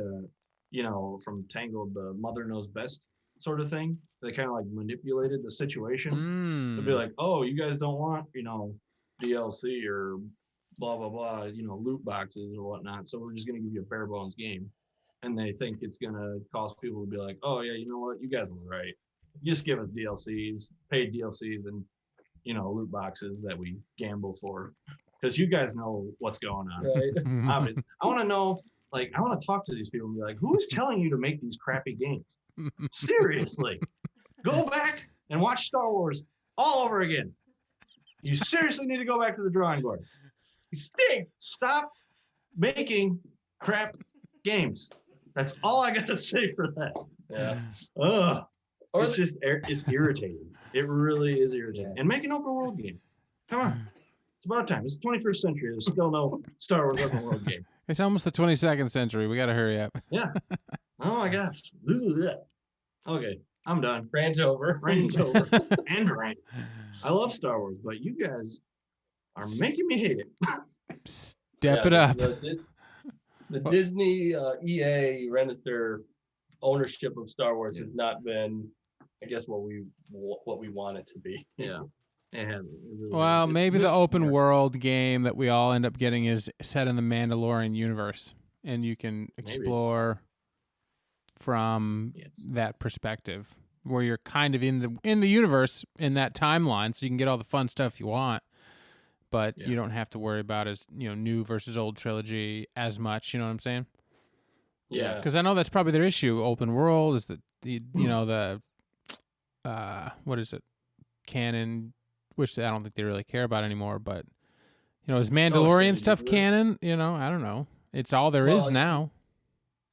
from Tangled, the mother knows best sort of thing. They kind of like manipulated the situation. To be like, oh, you guys don't want, DLC or blah, blah, blah, loot boxes or whatnot. So we're just going to give you a bare bones game. And they think it's going to cause people to be like, oh, yeah, you know what? You guys were right. Just give us DLCs, paid DLCs, and, loot boxes that we gamble for. Because you guys know what's going on. Right. I want to know, I want to talk to these people and be like, who's telling you to make these crappy games? Seriously. Go back and watch Star Wars all over again. You seriously need to go back to the drawing board. You stink. Stop making crap games. That's all I got to say for that. Yeah. Ugh. Or It's irritating. It really is irritating. And make an open world game. Come on. It's about time. It's the 21st century. There's still no Star Wars open world game. It's almost the 22nd century. We got to hurry up. Yeah. Oh my gosh. Okay. I'm done. Rant's over. Rain's over. And rain. I love Star Wars, but you guys are making me hate it. Step it up. The Disney EA Register ownership of Star Wars has not been, I guess, what we want it to be. Yeah. It hasn't. It really Well, hasn't. It's maybe the just open more- world game that we all end up getting is set in the Mandalorian universe, and you can explore from Yes. that perspective, where you're kind of in the universe in that timeline, so you can get all the fun stuff you want, but you don't have to worry about as new versus old trilogy as much. You know what I'm saying? Yeah. Because I know that's probably their issue. Open world is the what is it, canon, which I don't think they really care about anymore. But is Mandalorian strategy stuff for it. canon? I don't know. It's all there is Well, now.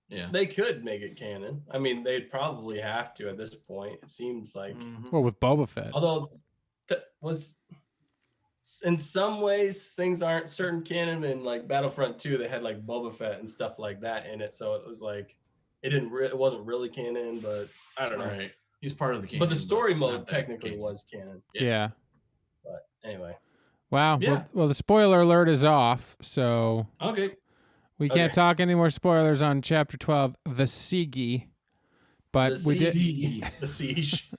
Yeah. They could make it canon. I mean, they'd probably have to at this point. It seems like. Mhm. Well, with Boba Fett. Although, was in some ways things aren't certain canon. In like Battlefront 2, they had like Boba Fett and stuff like that in it, so it was like it wasn't really canon, but I don't know. Right. He's part of the canon. But the story not mode that technically canon. was canon. Yeah. But anyway, Wow. Yeah. Well, the spoiler alert is off, so Okay. we can't Okay. talk any more spoilers on Chapter 12, the Seige. But we did. the siege,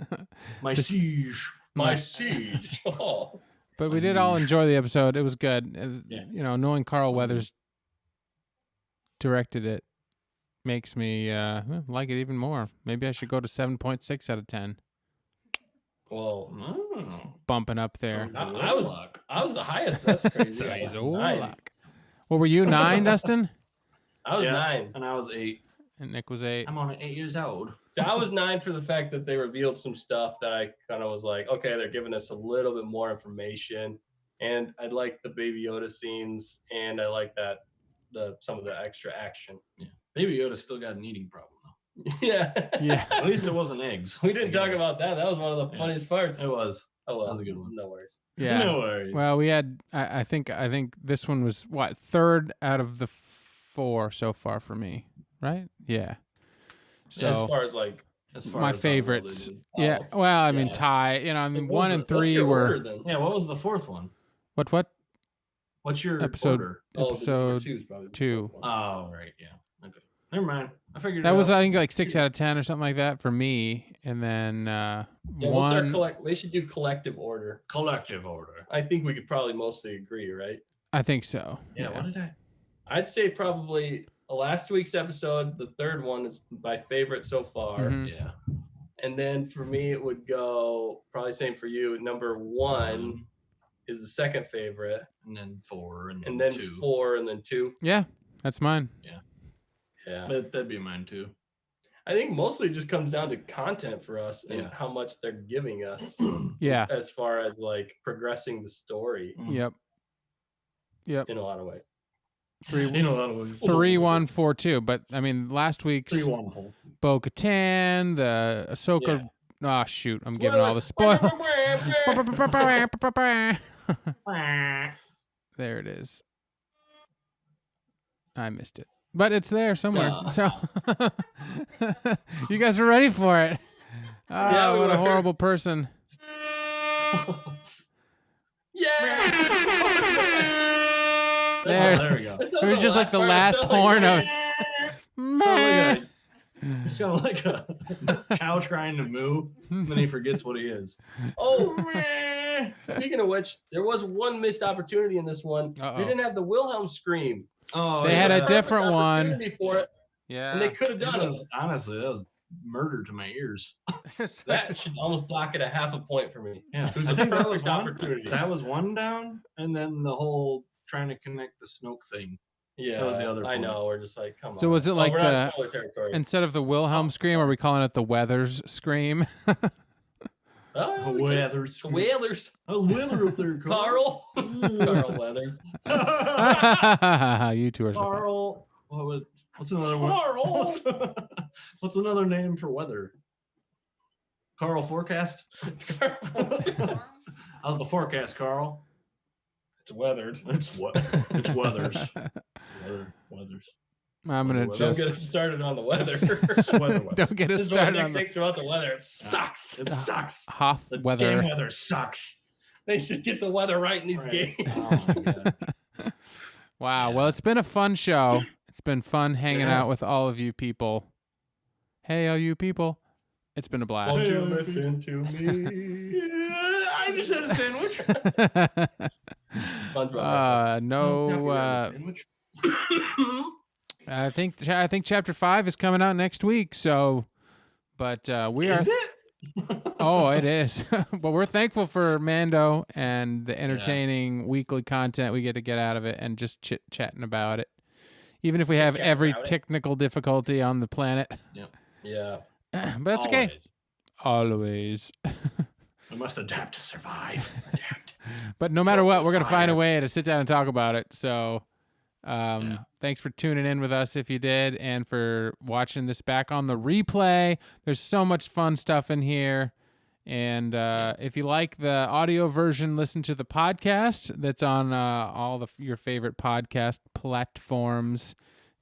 My The- siege. my siege. Oh, But we did all enjoy the episode. It was good. Yeah. You know, knowing Carl Weathers directed it makes me like it even more. Maybe I should go to 7.6 out of 10. well, Oh. Bumping up there. I was the highest. That's crazy. I was nine. What were you, 9, Dustin? I was Yeah. 9. And I was 8. And Nick was 8. I'm only 8 years old. So I was 9 for the fact that they revealed some stuff that I kind of was like, okay, they're giving us a little bit more information, and I like the Baby Yoda scenes, and I like that some of the extra action. Baby Yoda still got an eating problem though. Yeah, Yeah. At least it wasn't eggs. We didn't I talk guess. about that. That was one of the Yeah. funniest parts. It was. Oh well, that was a good one. No worries. Yeah. No worries. Well, we had. I think this one was what, 3rd out of the 4 so far for me, right? Yeah. So As far as like, As far my as how well they favorites. did. Yeah. Oh, Well, I mean, yeah. tie. You know, I mean, what 1 was and the- what's 3 your were order, then? Yeah, what was the 4th one? what What's your Episode- order? Oh, the number episode 2 is probably the 2. fourth one. Oh, right, yeah. Okay. Never mind. I figured That it was out. I think like 6 out of 10 or something like that for me, and then Yeah, what's our 1. they should do collective order. collective order. I think we could probably mostly agree, right? I think so. Yeah, what did I? I'd say probably last week's episode, the 3rd one, is my favorite so far. Mhm. Yeah. And then for me, it would go probably same for you. Number 1 is the second favorite, And then 4 and, and then 2. 4, and then 2. Yeah, that's mine. Yeah, That'd be mine too. I think mostly it just comes down to content for us and Yeah. how much they're giving us Yeah. as far as like progressing the story Yep. in a lot of ways. 3 In a lot of ways. 3-1-4-2. But I mean, last week's 3-1 whole. Bo-Katan, the Ahsoka. Oh shoot, I'm giving all the spoilers. There it is. I missed it, but it's there somewhere. Duh. So you guys are ready for it. Ah, Yeah, we what a were. horrible person. Yeah. There. There we go. It was just like the last horn of. It sounds like a cow trying to moo, and then he forgets what he is. Oh, speaking of which, there was one missed opportunity in this one. Uh-oh. They didn't have the Wilhelm scream. Oh, They had a Perfect different one. opportunity for it, and they Yeah. could have That done it. was, honestly, that was murder to my ears. That should almost dock it a half a point for me. Yeah, It was I a think that was perfect one. opportunity. That was one down, and then the whole trying to connect the Snoke thing. Yeah, that was the other I point. know. We're just like, come on. So was it like we're not in the- spoiler territory? Instead of the Wilhelm scream, are we calling it the Weathers scream? Oh, we could- Weathers. Whalers. How's weather up there, Carl. Carl Weathers. You two are so funny. Carl. What's another one? Carl. What's another name for weather? Carl forecast. How's the forecast, Carl? It's weathered. It's what? It's weathers. Weathers. I'm gonna Don't Don't just get us started on the weather. Weather. don't get us This is what started Nick on the thinks about the weather. It sucks. It sucks. Hoth The weather. damn weather sucks. They should get the weather right in these Right. games. Oh my God. Wow. Well, it's been a fun show. It's been fun hanging Yeah. out with all of you people. Hey, all you people. It's been a blast. Won't you listen to me? I just had a sandwich. SpongeBob no. I think chapter 5 is coming out next week. So, but we are. Is it? Oh, it is. But we're thankful for Mando and the entertaining weekly content we get to get out of it, and just chatting about it. Even if we have Chatting every about it. technical difficulty on the planet, Yeah. but that's okay. Always. Always. We must adapt to survive. Adapt. But no matter what, we're gonna find a Fire. way to sit down and talk about it. So, Thanks for tuning in with us if you did, and for watching this back on the replay. There's so much fun stuff in here. And if you like the audio version, listen to the podcast that's on all your favorite podcast platforms.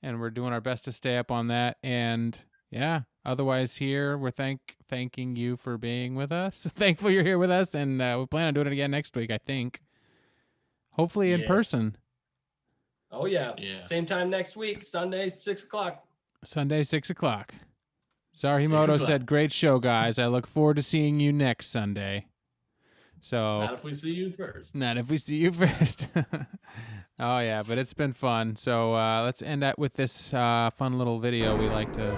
And we're doing our best to stay up on that. And yeah, otherwise here, we're thanking you for being with us. Thankful you're here with us. And we plan on doing it again next week, I think. Hopefully in person. Oh, yeah. Same time next week, Sunday, 6 o'clock. Sunday, 6 o'clock. Zarhimoto said, great show, guys. I look forward to seeing you next Sunday. So Not if we see you first. Not if we see you first. Oh, yeah, but it's been fun. So let's end that with this fun little video we like to...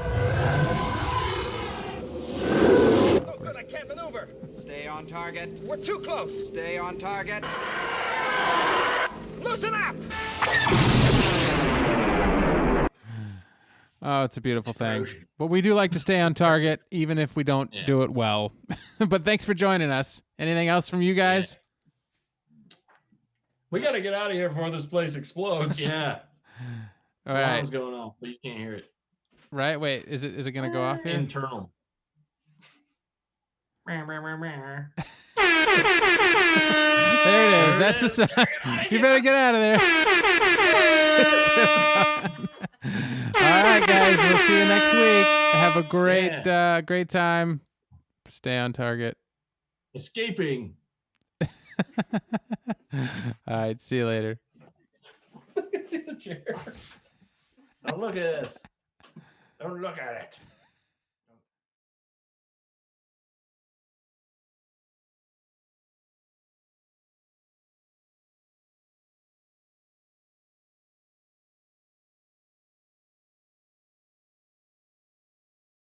Oh, good, I can't maneuver. Stay on target. We're too close. Stay on target. Loosen up. Oh, it's a beautiful thing. But we do like to stay on target, even if we don't do it well. But thanks for joining us. Anything else from you guys? We got to get out of here before this place explodes. Yeah. All right. Alarm's going off, but you can't hear it. Right? Wait, is it going to go off here? Internal. There it is. That's the sound. You better get out of there. All right, guys. We'll see you next week. Have a great time. Stay on target. Escaping. All right. See you later. See the chair. Don't look at this. Don't look at it.